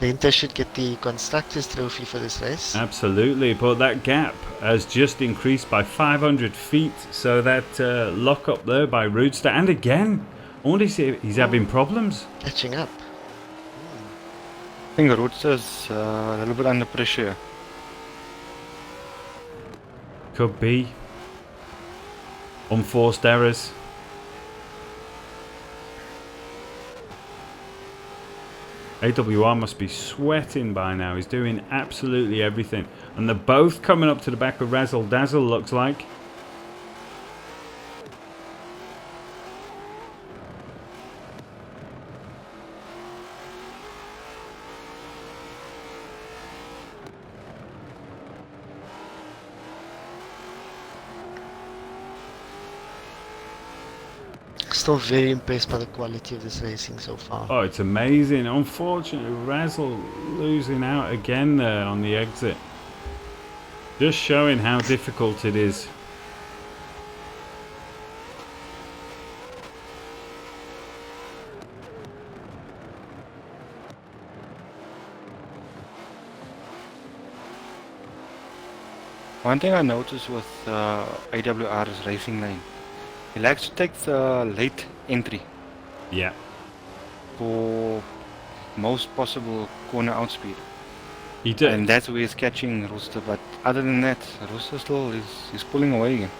Renter should get the Constructors' Trophy for this race. Absolutely, but that gap has just increased by 500 feet, so that lock up there by Roadster, and again, I wonder if he's having problems. Catching up. I think Roadster's a little bit under pressure. Could be. Unforced errors. AWR must be sweating by now. He's doing absolutely everything. And they're both coming up to the back of Razzle Dazzle, looks like. Still very impressed by the quality of this racing so far. Oh, it's amazing. Unfortunately, Razzle losing out again there on the exit. Just showing how difficult it is. One thing I noticed with AWR's racing line, he likes to take the late entry Yeah. for most possible corner outspeed. He did. And that's where he's catching Rooster, but other than that, Rooster still is pulling away again.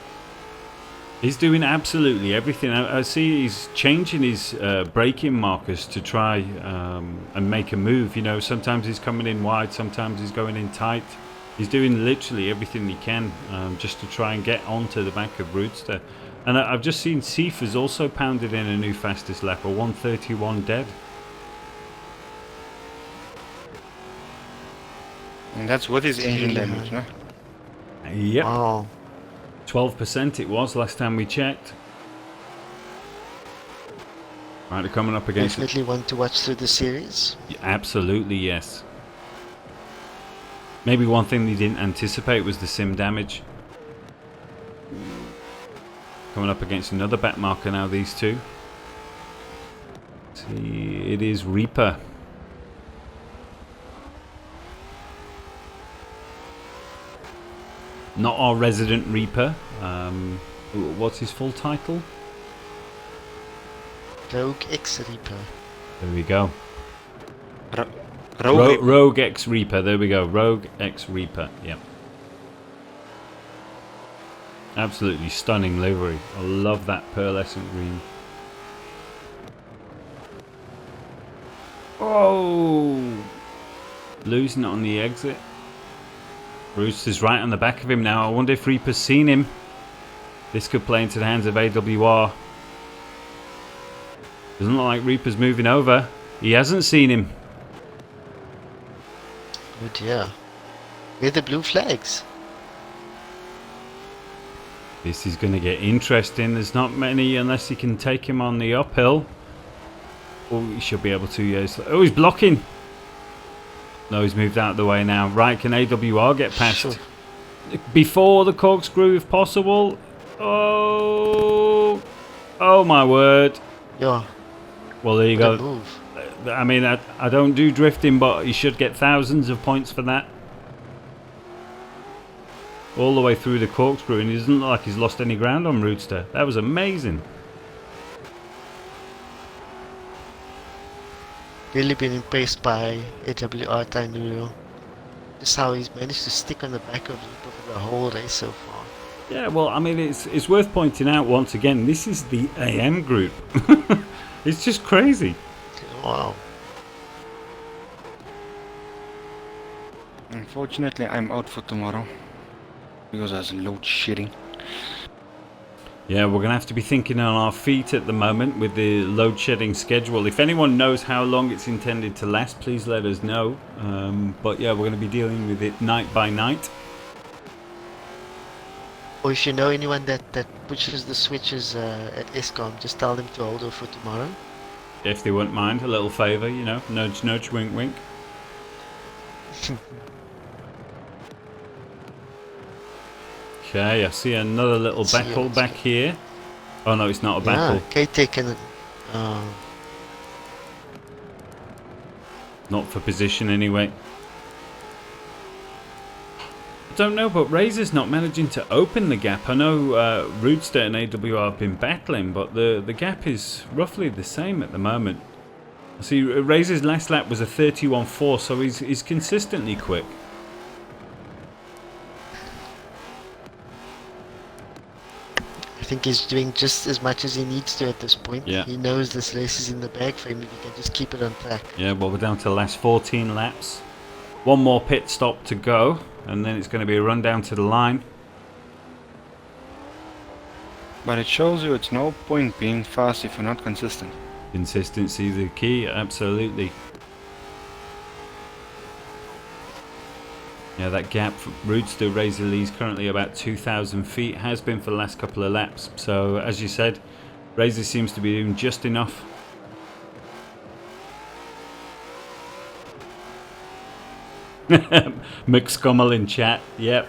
He's doing absolutely everything. I see he's changing his braking markers to try and make a move. You know, sometimes he's coming in wide, sometimes he's going in tight. He's doing literally everything he can just to try and get onto the back of Roadster. And I've just seen Seif has also pounded in a new fastest lap, a 1:31 dead. And that's with his engine damage, no? Yep. Wow. 12% it was last time we checked. Right, they're coming up against... Definitely one to watch through the series. Absolutely, yes. Maybe one thing they didn't anticipate was the sim damage. Coming up against another back marker now, these two. See, it is Reaper. Not our resident Reaper. What's his full title? Rogue X Reaper. There we go. Rogue. Rogue X Reaper. There we go. Rogue X Reaper. Yep. Absolutely stunning livery. I love that pearlescent green. Oh! Losing it on the exit. Rooster's right on the back of him now. I wonder if Reaper's seen him. This could play into the hands of AWR. Doesn't look like Reaper's moving over. He hasn't seen him. Oh dear. Where are the blue flags? This is going to get interesting. There's not many unless he can take him on the uphill. Oh, he should be able to. Yes. Oh, he's blocking. No, he's moved out of the way now. Right, can AWR get past? Sure. Before the corkscrew if possible. Oh, oh my word. Yeah. Well, there you What a go. move. I mean, I don't do drifting, but he should get thousands of points for that. All the way through the corkscrew, and he doesn't look like he's lost any ground on Roadster. That was amazing. Really been impressed by AWR Tainuru. Just how he's managed to stick on the back of Reaper for the whole race so far. Yeah, well, I mean, it's worth pointing out once again, this is the AM group. It's just crazy. Wow. Unfortunately, I'm out for tomorrow because there's load shedding. Yeah, we're going to have to be thinking on our feet at the moment with the load shedding schedule. If anyone knows how long it's intended to last, please let us know. But yeah, we're going to be dealing with it night by night. Or if you know anyone that pushes the switches at ESCOM, just tell them to hold off for tomorrow. If they wouldn't mind, a little favour, you know, nudge, nudge, wink, wink. Okay, I see another little battle back here. Oh no, it's not a battle. Yeah, K-Tech and... Not for position anyway. I don't know, but Razor's not managing to open the gap. I know Roodster and AWR have been battling, but the gap is roughly the same at the moment. I see Razor's last lap was a 31.4, so he's consistently quick. I think he's doing just as much as he needs to at this point. Yeah. He knows this race is in the bag for him if he can just keep it on track. Yeah, well, we're down to the last 14 laps. One more pit stop to go, and then it's going to be a run down to the line. But it shows you it's no point being fast if you're not consistent. Consistency the key, absolutely. Yeah, that gap from Roodster Razor Lee's currently about 2,000 feet, has been for the last couple of laps. So, as you said, Razor seems to be doing just enough. McScummel in chat, yep.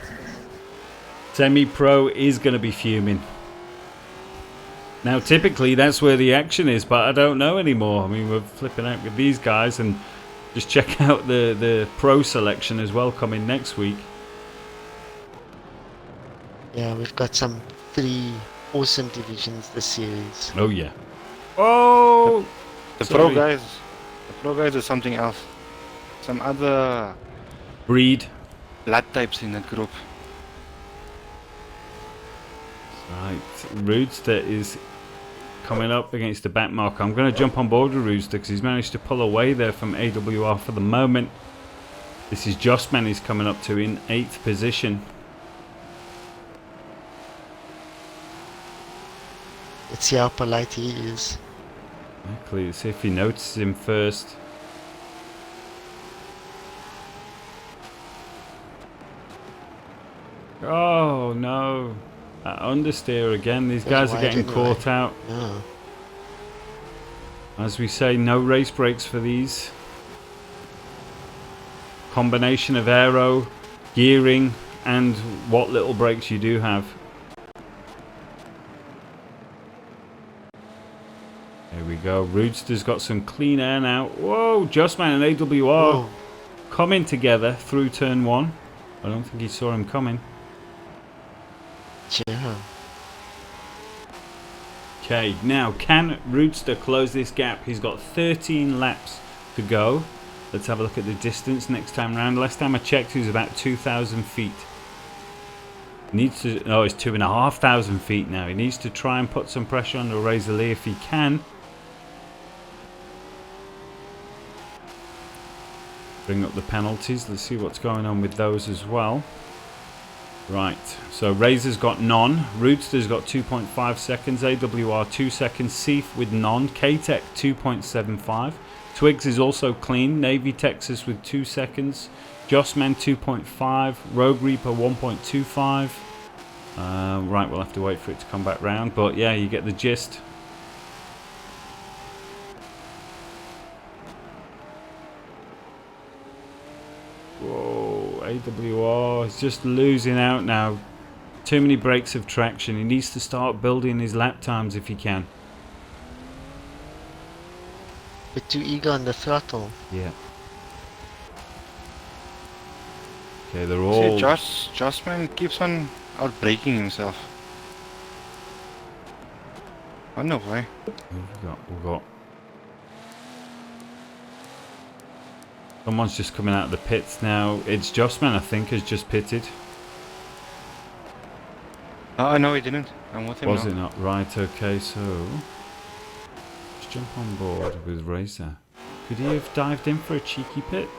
Semi-Pro is going to be fuming. Now, typically, that's where the action is, but I don't know anymore. I mean, we're flipping out with these guys, and just check out the Pro selection as well coming next week. Yeah, we've got some 3 awesome divisions this series. Oh, yeah. Oh! The Sorry. pro guys is something else. Some other Breed. blood types in that group. Right, Roodster is coming up against the back marker. I'm going to jump on board with Roodster because he's managed to pull away there from AWR for the moment. This is Jossman he's coming up to in 8th position. Let's see how polite he is. Exactly, let's see if he notices him first. Oh no. Understeer again. These Goes guys are wide getting anyway. caught out. Yeah. As we say, no race brakes for these. Combination of aero, gearing, and what little brakes you do have. There we go. Roodster's got some clean air now. Whoa, Justman and AWR Whoa. coming together through turn 1. I don't think he saw him coming. Yeah. Okay, now can Roodster close this gap? He's got 13 laps to go. Let's have a look at the distance next time round. Last time I checked, he was about 2,000 feet. Needs to. Oh, it's 2,500 feet now. He needs to try and put some pressure on the Razor Lee if he can. Bring up the penalties. Let's see what's going on with those as well. Right, so Razor's got none, Roodster's got 2.5 seconds, AWR 2 seconds, Seif with none, K-Tech 2.75, Twigs is also clean, Navy Texas with 2 seconds, Jossman 2.5, Rogue Reaper 1.25. Right, we'll have to wait for it to come back round, but yeah, you get the gist. Whoa, AWR is just losing out now. Too many breaks of traction. He needs to start building his lap times if he can. Bit too eager on the throttle. Yeah. Okay, they're all... See, Jossman keeps on out-braking himself. Oh, no way. We've got... Someone's just coming out of the pits now. It's Jossman, I think, has just pitted. Oh, no, he didn't. I'm with him Was now. it not? Right, okay, so... Let's jump on board with Razor. Could he have dived in for a cheeky pit?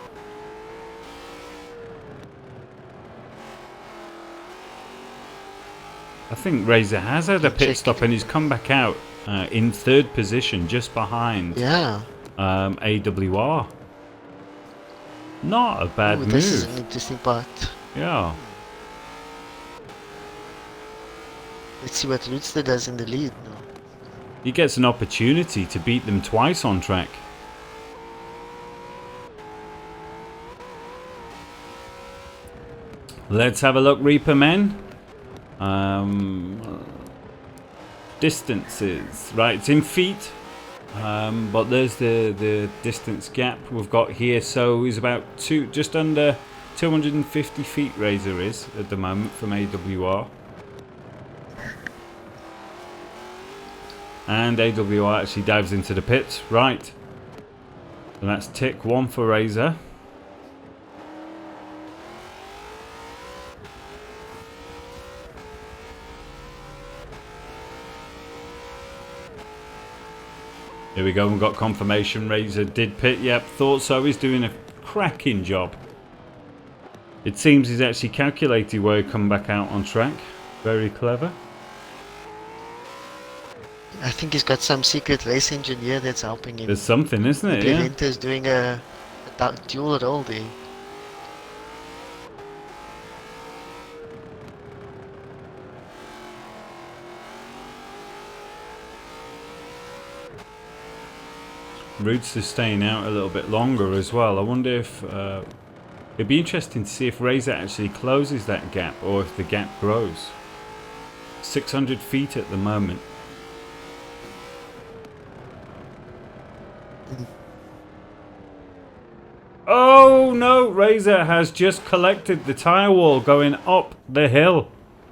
I think Razor has had a pit stop and he's come back out in 3rd position, just behind Yeah. AWR. Not a bad Ooh, move. this is an interesting part. Yeah. Let's see what Roodster does in the lead now. He gets an opportunity to beat them twice on track. Let's have a look, Reaper men. Distances. Right, it's in feet. But there's the distance gap we've got here. So he's about just under 250 feet, Razor is at the moment from AWR. And AWR actually dives into the pits. Right. So that's tick 1 for Razor. Here we go, we've got confirmation. Razor did pit, yep, thought so. He's doing a cracking job. It seems he's actually calculated where he'll come back out on track. Very clever. I think he's got some secret race engineer that's helping him. There's something, isn't it? Yeah. Leventer's doing a dual roll there. Roodster's staying out a little bit longer as well. I wonder if... it'd be interesting to see if Razor actually closes that gap or if the gap grows. 600 feet at the moment. Oh no! Razor has just collected the tyre wall going up the hill.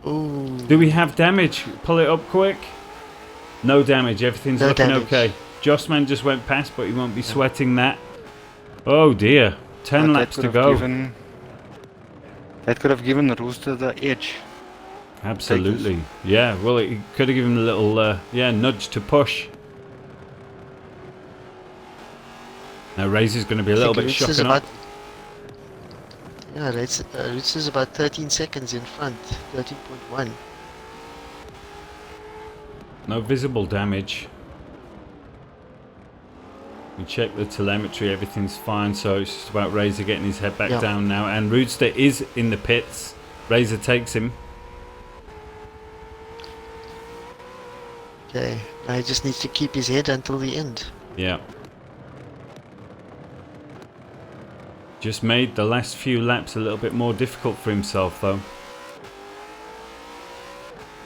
Ooh. Do we have damage? Pull it up quick. No damage. Everything's No looking damage. okay. Jossman just went past, but he won't be sweating that. Oh dear. 10 But laps to go. That could have given the Rooster the edge. Absolutely. Yeah, well, it could have given him a little nudge to push. Now Razor's going to be a little bit shocking up. Yeah, Roodster's about 13 seconds in front. 13.1. No visible damage. We check the telemetry, everything's fine, so it's just about Razor getting his head back down now. And Roodster is in the pits. Razor takes him. Okay, now he just needs to keep his head until the end. Yeah. Just made the last few laps a little bit more difficult for himself, though.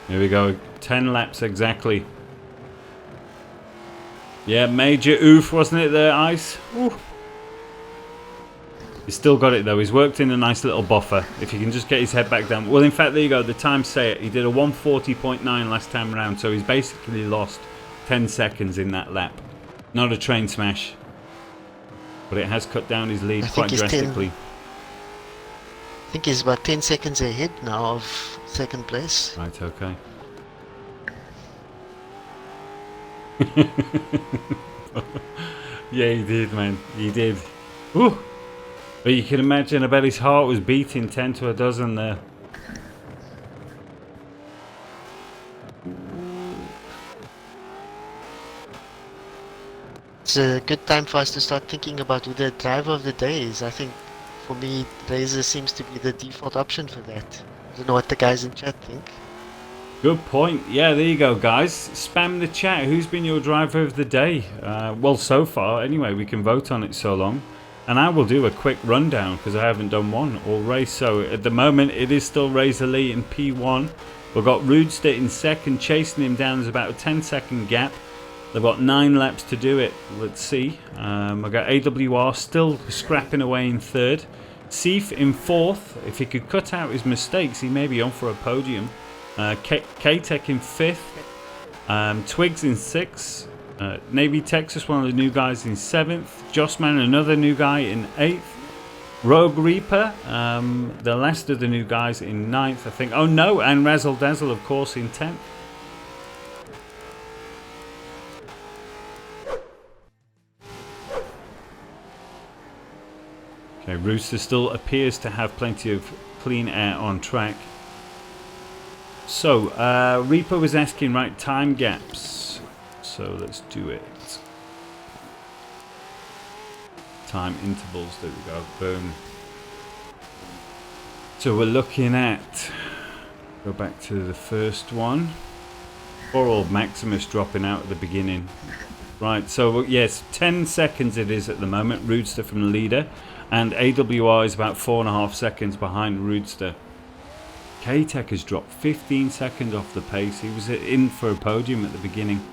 Here we go. 10 laps exactly. Yeah, major oof, wasn't it there, Ice? Ooh. He's still got it, though. He's worked in a nice little buffer. If he can just get his head back down. Well, in fact, there you go. The times say it. He did a 140.9 last time around, so he's basically lost 10 seconds in that lap. Not a train smash. But it has cut down his lead quite drastically. I think he's about 10 seconds ahead now of second place. Right, okay. Yeah, he did, man. He did. Woo! But you can imagine, I bet his heart was beating 10 to a dozen there. It's a good time for us to start thinking about who the driver of the day is. I think, for me, Razor seems to be the default option for that. I don't know what the guys in chat think. Good point. Yeah, there you go, guys. Spam the chat. Who's been your driver of the day? Well, so far, anyway, we can vote on it so long. And I will do a quick rundown because I haven't done one all race. So at the moment, it is still Razor Lee in P1. We've got Rudester in second, chasing him down. There's about a 10-second gap. They've got 9 laps to do it. Let's see. I've got AWR still scrapping away in third. Seif in fourth. If he could cut out his mistakes, he may be on for a podium. K-Tech in fifth. Twigs in sixth. Navy Texas, one of the new guys, in 7th. Jossman, another new guy, in 8th. Rogue Reaper, the last of the new guys, in 9th, I think. Oh no, and Razzle Dazzle, of course, in 10th. Okay, Rooster still appears to have plenty of clean air on track. So, Reaper was asking, right, time gaps. So let's do it. Time intervals, there we go, boom. So we're looking at, go back to the first one. Poor old Maximus dropping out at the beginning. Right, so yes, 10 seconds it is at the moment, Rudester from the leader. And AWR is about 4.5 seconds behind Rudester. K-Tech has dropped 15 seconds off the pace. He was in for a podium at the beginning.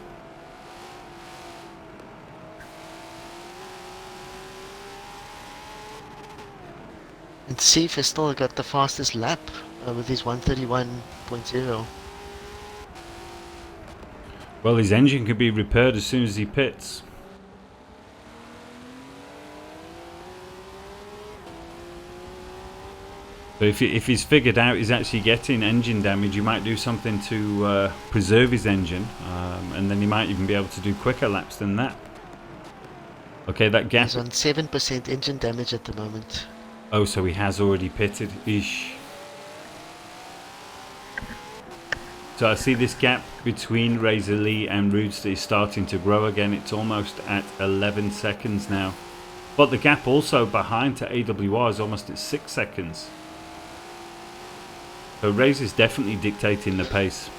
And Seif has still got the fastest lap with his 131.0. Well, his engine could be repaired as soon as he pits. But if he's figured out he's actually getting engine damage, he might do something to preserve his engine, and then he might even be able to do quicker laps than that. Okay, that gap. He's on 7% engine damage at the moment. Oh, so he has already pitted. Eesh. So I see this gap between Razor Lee and Rudester is starting to grow again. It's almost at 11 seconds now. But the gap also behind to AWR is almost at 6 seconds. So Razor's definitely dictating the pace.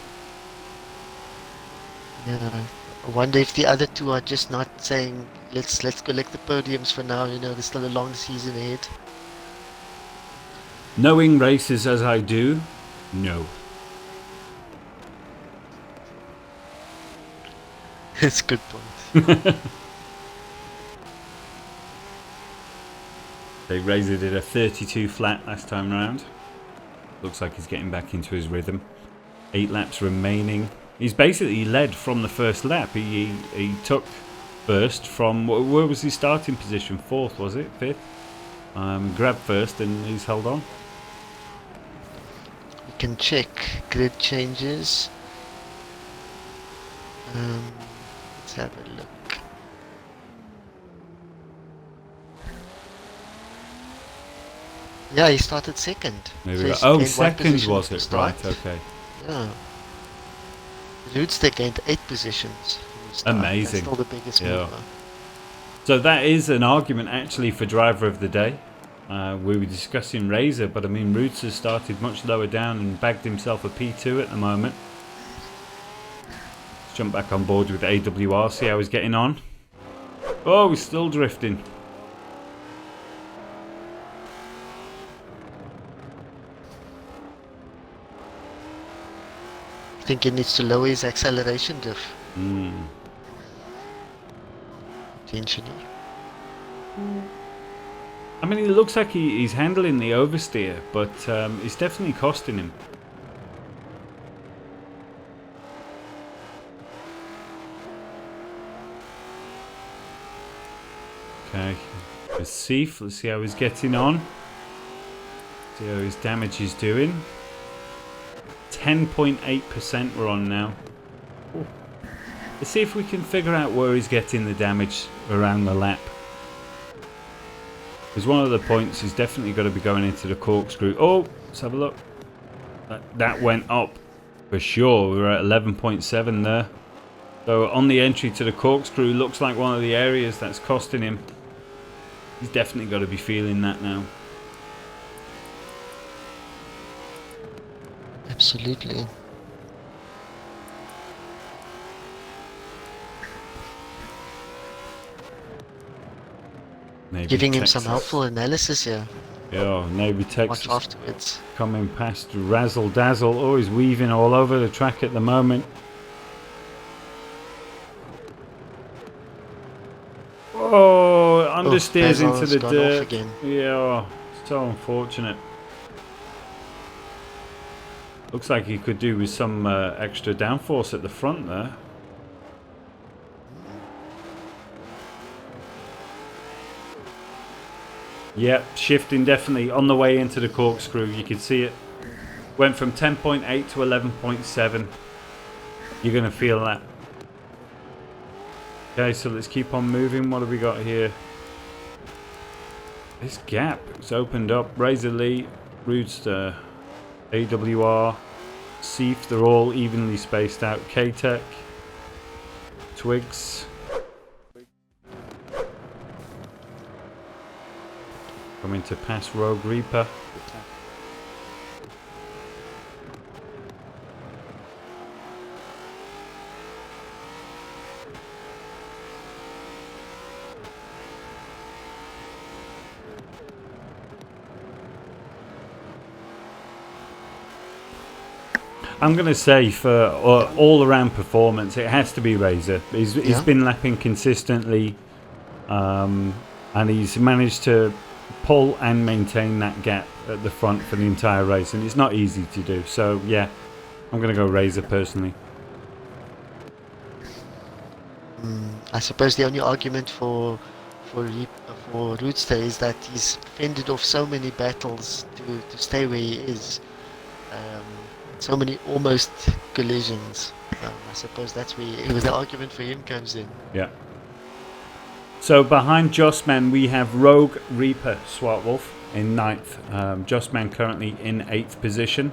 Yeah, I wonder if the other two are just not saying, let's collect the podiums for now, you know, there's still a long season ahead. Knowing races as I do, no. That's a good point. Razor did a 32 flat last time round. Looks like he's getting back into his rhythm. 8 laps remaining. He's basically led from the first lap. He took first from, where was his starting position? 4th, was it? 5th? Grabbed first and he's held on. We can check grid changes. Let's have a look. Yeah, he started second. Maybe So he's oh, gained 1 second position was to it? start. Right, okay. Yeah. Rudester gained 8 positions. from the start. Amazing. That's still the biggest Yeah. mover. So that is an argument actually for driver of the day. We were discussing Razor, but I mean Rudester started much lower down and bagged himself a P2 at the moment. jump back on board with AWR, see how he's getting on. Oh, he's still drifting. I think he needs to lower his acceleration diff. Potentially. I mean, it looks like he's handling the oversteer, but it's definitely costing him. Okay, let's see how he's getting on. See how his damage is doing. 10.8% we're on now. Ooh. Let's see if we can figure out where he's getting the damage around the lap. Because one of the points is definitely got to be going into the corkscrew. Oh, let's have a look. That went up for sure. We're at 11.7 there. So on the entry to the corkscrew, looks like one of the areas that's costing him. He's definitely got to be feeling that now. Absolutely. Maybe Giving him Texas. some helpful analysis here. Yeah, Navy Texas Watch afterwards. coming past Razzle Dazzle. Oh, he's weaving all over the track at the moment. Oh, understeers into Basil's the gone dirt. off again. Yeah, so unfortunate. Looks like he could do with some extra downforce at the front there. Yep, shifting definitely on the way into the corkscrew. You can see it. Went from 10.8 to 11.7. You're going to feel that. Okay, so let's keep on moving. What have we got here? This gap is opened up. Razor Lee, Roodster, AWR, Seif, they're all evenly spaced out. K-Tech, Twigs. Coming to pass Rogue Reaper. I'm going to say for all-around performance, it has to be Razor. He's been lapping consistently, and he's managed to pull and maintain that gap at the front for the entire race, and it's not easy to do. So yeah, I'm going to go Razor personally. I suppose the only argument for Roodster is that he's fended off so many battles to stay where he is. So many almost collisions. I suppose that's where the argument for him comes in. Yeah. So behind Jossman we have Rogue Reaper Swatwolf in 9th. Jossman currently in 8th position.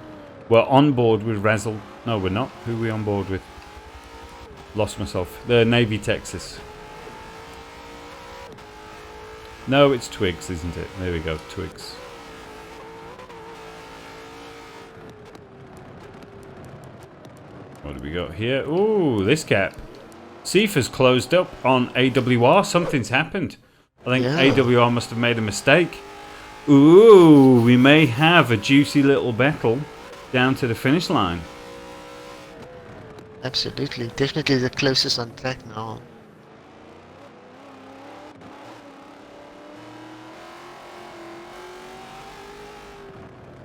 We're on board with Razzle. No, we're not. Who are we on board with? Lost myself. The Navy Texas. No, it's Twigs, isn't it? There we go, Twigs. What do we got here? Ooh, this gap. Seif has closed up on AWR. Something's happened. I think AWR must have made a mistake. Ooh, we may have a juicy little battle down to the finish line. Absolutely. Definitely the closest on track now.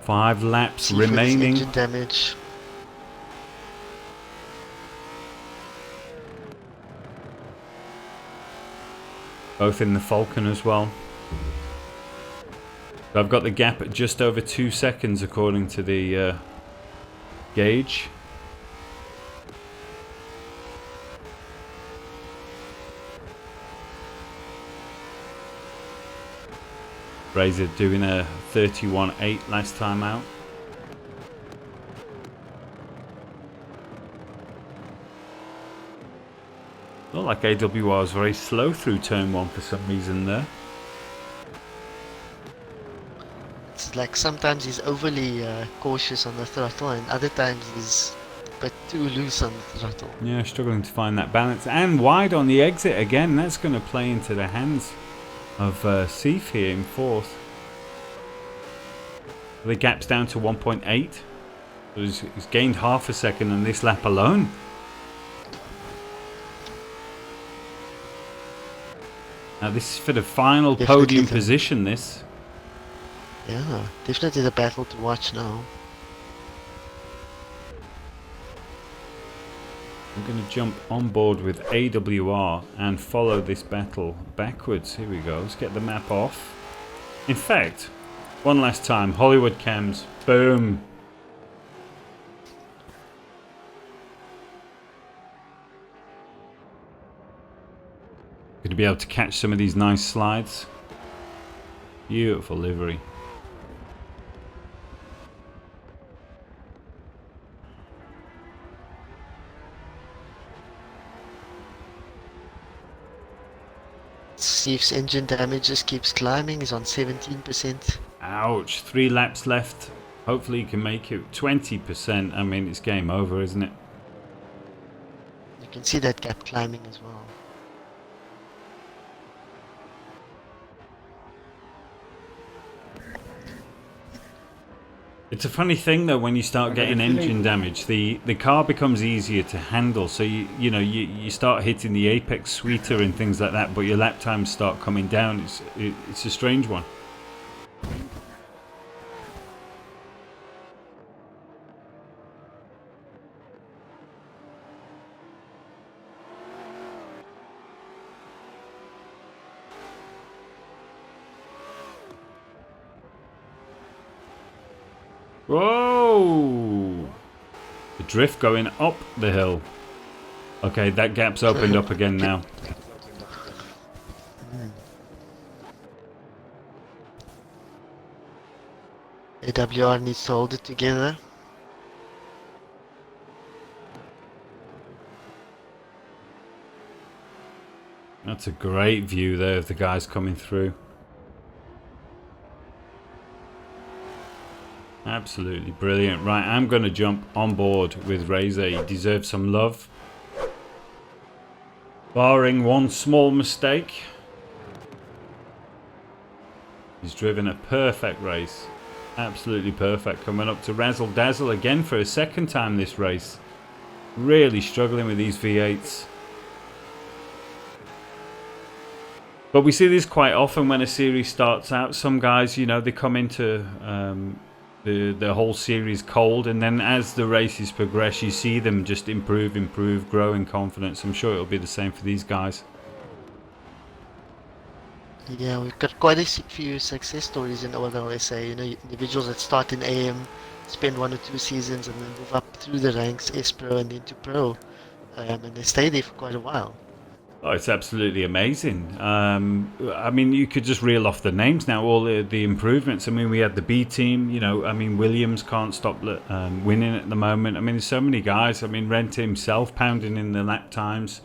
Five laps Seif with his remaining. engine damage. Both in the Falcon as well. So I've got the gap at just over 2 seconds according to the gauge. Razor doing a 31.8 last time out. Looked like AWR was very slow through turn 1 for some reason there. It's like sometimes he's overly cautious on the throttle, and other times he's bit too loose on the throttle. Yeah, struggling to find that balance. And wide on the exit again. That's going to play into the hands of Seif here in fourth. The gap's down to 1.8. So he's gained half a second on this lap alone. Now this is for the final Definitely podium the- position, this. Yeah, definitely the battle to watch now. I'm going to jump on board with AWR and follow this battle backwards. Here we go. Let's get the map off. In fact, one last time. Hollywood cams. Boom. Going to be able to catch some of these nice slides. Beautiful livery. Seif's engine damage just keeps climbing. He's on 17%. Ouch. 3 laps left. Hopefully he can make it 20%. I mean, it's game over, isn't it? You can see that gap climbing as well. It's a funny thing though, when you start getting engine damage, the car becomes easier to handle. So you start hitting the apex sweeter and things like that, but your lap times start coming down. It's a strange one. Whoa! The drift going up the hill. Okay, that gap's opened up again now. AWR needs to hold it together. That's a great view there of the guys coming through. Absolutely brilliant. Right, I'm going to jump on board with Razor. He deserves some love. Barring one small mistake. He's driven a perfect race. Absolutely perfect. Coming up to Razzle Dazzle again for a second time this race. Really struggling with these V8s. But we see this quite often when a series starts out. Some guys, you know, they come into the whole series cold, and then as the races progress, you see them just improve, grow in confidence. I'm sure it'll be the same for these guys. Yeah, we've got quite a few success stories in ORLSA. You know, individuals that start in AM, spend 1 or 2 seasons, and then move up through the ranks, S Pro and into Pro, and they stay there for quite a while. Oh, it's absolutely amazing. I mean, you could just reel off the names now, all the improvements. I mean, we had the B team, you know, I mean, Williams can't stop winning at the moment. I mean, there's so many guys. I mean, Rent himself pounding in the lap times.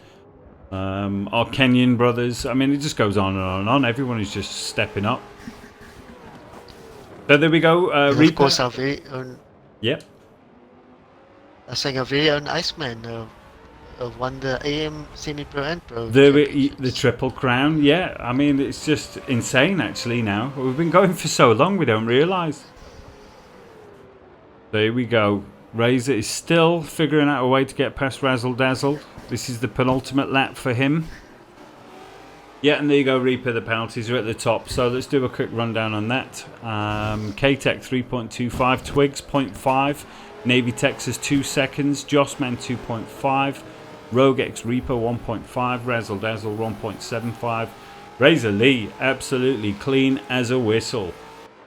Our Kenyan brothers. I mean, it just goes on and on and on. Everyone is just stepping up. So there we go. And Reaper. of course, our very own, Yep. I was saying our very own Iceman won the AM semi-pro and pro. The championships. Triple Crown, yeah. I mean, it's just insane actually now. We've been going for so long, we don't realise. There we go. Razor is still figuring out a way to get past Razzle Dazzle. This is the penultimate lap for him. Yeah, and there you go, Reaper. The penalties are at the top. So let's do a quick rundown on that. K-Tech 3.25, Twigs 0.5, Navy Texas 2 seconds, Jossman 2.5, Rogue X Reaper 1.5, Razzle Dazzle 1.75, Razor Lee absolutely clean as a whistle.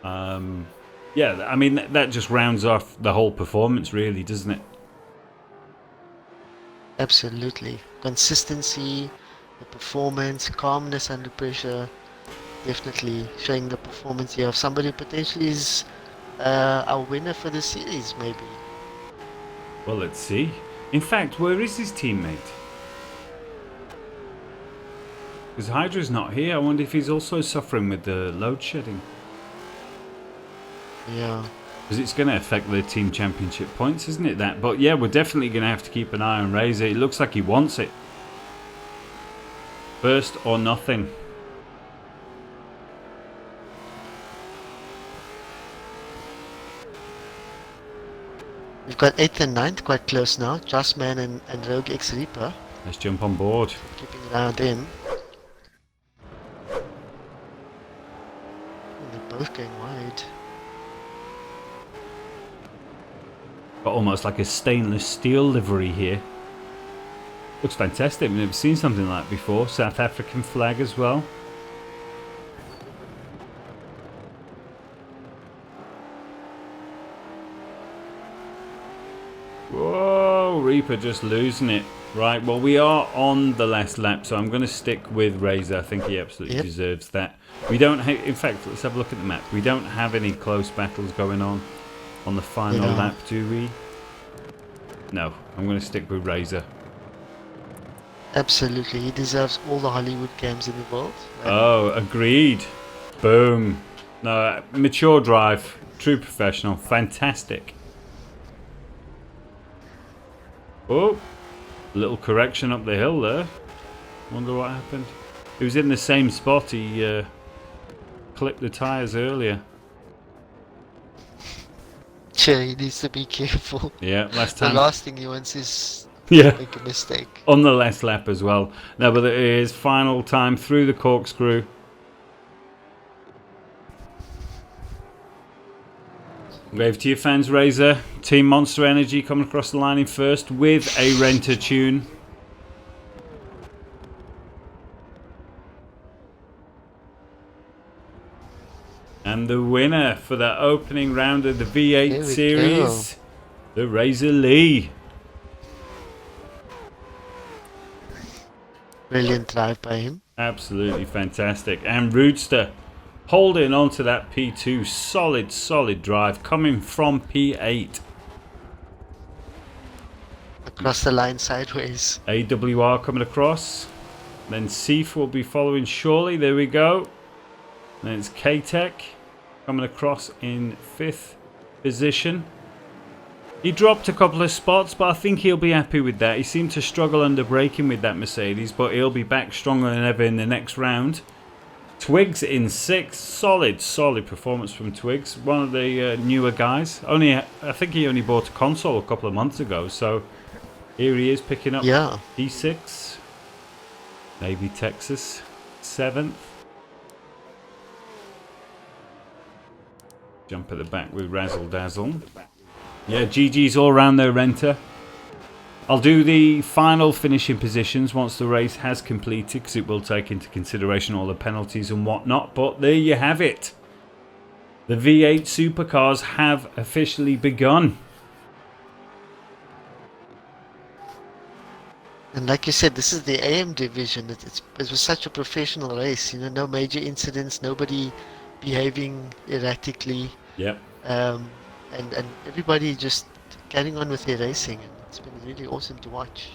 Yeah, I mean that just rounds off the whole performance, really, doesn't it? Absolutely. Consistency, the performance, calmness under pressure. Definitely showing the performance here of somebody who potentially is our winner for the series, maybe. Well, let's see. In fact, where is his teammate? Because Hydra's not here. I wonder if he's also suffering with the load shedding. Yeah. Because it's going to affect the team championship points, isn't it, that? But yeah, we're definitely going to have to keep an eye on Razor. It looks like he wants it. First or nothing. We've got 8th and 9th quite close now. Jossman and Rogue X Reaper. Let's jump on board. Keeping an eye on them. They're both going wide. Got almost like a stainless steel livery here. Looks fantastic. We've never seen something like that before. South African flag as well. Whoa, Reaper just losing it. Right, well, we are on the last lap, so I'm going to stick with Razor. I think he absolutely deserves that. We don't have, in fact, let's have a look at the map. We don't have any close battles going on the final lap, do we? No, I'm going to stick with Razor. Absolutely, he deserves all the Hollywood games in the world. Oh, agreed. Boom. No, mature drive, true professional, fantastic. Oh, little correction up the hill there. Wonder what happened. He was in the same spot. He clipped the tyres earlier. Sure, he needs to be careful. Yeah, last The time. last thing he wants is Yeah, to make a mistake. on the last lap as well. No, but it is final time through the corkscrew. Wave to your fans, Razor. Team Monster Energy coming across the line in first with a Renter tune. And the winner for the opening round of the V8 series, the Razor Lee. Brilliant drive by him. Absolutely fantastic. And Roodster holding on to that P2. Solid drive coming from P8. Across the line sideways. AWR coming across. Then Seif will be following shortly. There we go. Then it's K-Tech coming across in 5th position. He dropped a couple of spots, but I think he'll be happy with that. He seemed to struggle under braking with that Mercedes, but he'll be back stronger than ever in the next round. Twigs in 6th. Solid performance from Twigs. One of the newer guys. I think he only bought a console a couple of months ago, so here he is picking up P6. Maybe Texas 7th. Jump at the back with Razzle Dazzle. Yeah, GG's all round there, Renter. I'll do the final finishing positions once the race has completed, because it will take into consideration all the penalties and whatnot. But there you have it. The V8 Supercars have officially begun. And like you said, this is the AM division. It was such a professional race. You know, no major incidents, nobody behaving erratically. Yep. And everybody just carrying on with their racing. And it's been really awesome to watch.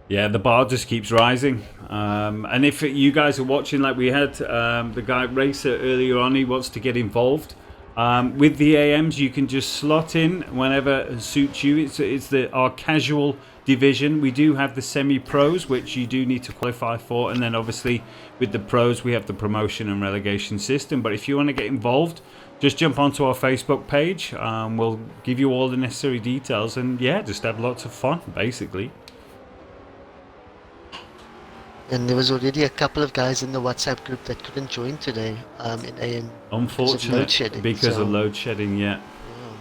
Yeah, the bar just keeps rising. And if you guys are watching, like we had the guy Racer earlier on, he wants to get involved. With the AMs, you can just slot in whenever suits you. It's our casual division. We do have the semi-pros, which you do need to qualify for, and then obviously with the pros we have the promotion and relegation system. But if you want to get involved, just jump onto our Facebook page. We'll give you all the necessary details, and yeah, just have lots of fun basically. And there was already a couple of guys in the WhatsApp group that couldn't join today in AM. Unfortunate, because of load shedding, yeah. Yeah.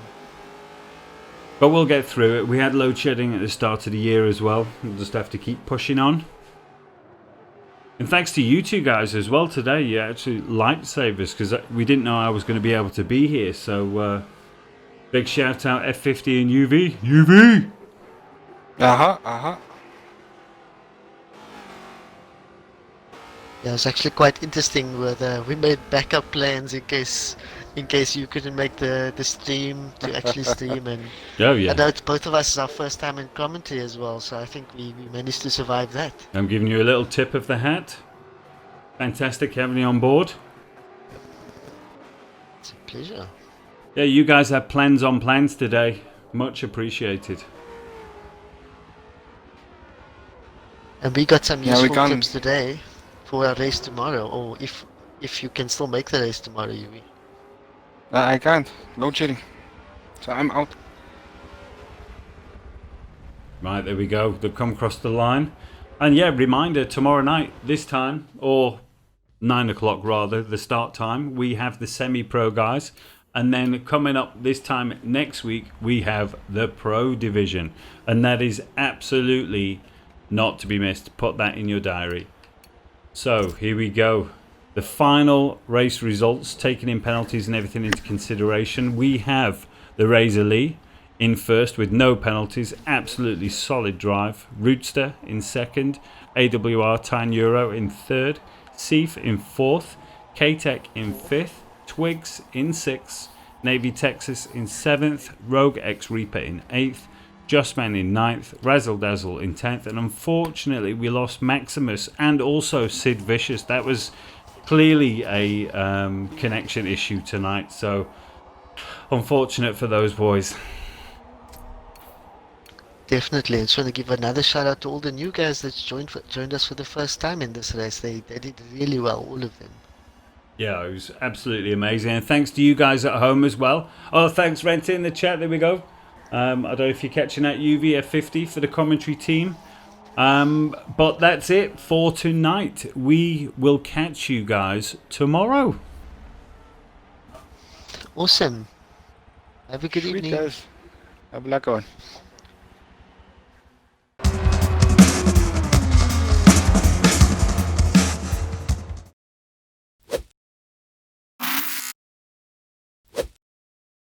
But we'll get through it. We had load shedding at the start of the year as well. We'll just have to keep pushing on. And thanks to you two guys as well today. You actually lifesavers, because we didn't know I was going to be able to be here. So big shout out F50 and UV. UV! Yeah, it was actually quite interesting. We made backup plans in case you couldn't make the stream to actually stream. And Oh yeah. I know both of us is our first time in commentary as well, so I think we managed to survive that. I'm giving you a little tip of the hat. Fantastic having you on board. It's a pleasure. Yeah, you guys have plans on plans today. Much appreciated. And we got some Yeah, we useful can. tips today for our race tomorrow, or if you can still make the race tomorrow, Yui. I can't. Load shedding. So I'm out. Right, there we go. They've come across the line. And yeah, reminder, tomorrow night, this time, or 9 o'clock rather, the start time, we have the semi-pro guys. And then coming up this time next week, we have the pro division. And that is absolutely not to be missed. Put that in your diary. So here we go. The final race results, taking in penalties and everything into consideration. We have the Razor Lee in first with no penalties. Absolutely solid drive. Rootster in second. AWR Tyne Euro in third. Seif in fourth. K-Tech in fifth. Twigs in sixth. Navy Texas in seventh. Rogue X Reaper in eighth. Justman in 9th, Razzle Dazzle in 10th, and unfortunately we lost Maximus and also Sid Vicious. That was clearly a connection issue tonight, so unfortunate for those boys. Definitely, and just want to give another shout out to all the new guys that joined us for the first time in this race. They did really well, all of them. Yeah, it was absolutely amazing, and thanks to you guys at home as well. Oh, thanks Renty in the chat, there we go. I don't know if you're catching that, UV F50 for the commentary team. But that's it for tonight. We will catch you guys tomorrow. Awesome. Have a good Sweet evening. guys. Have a luck on.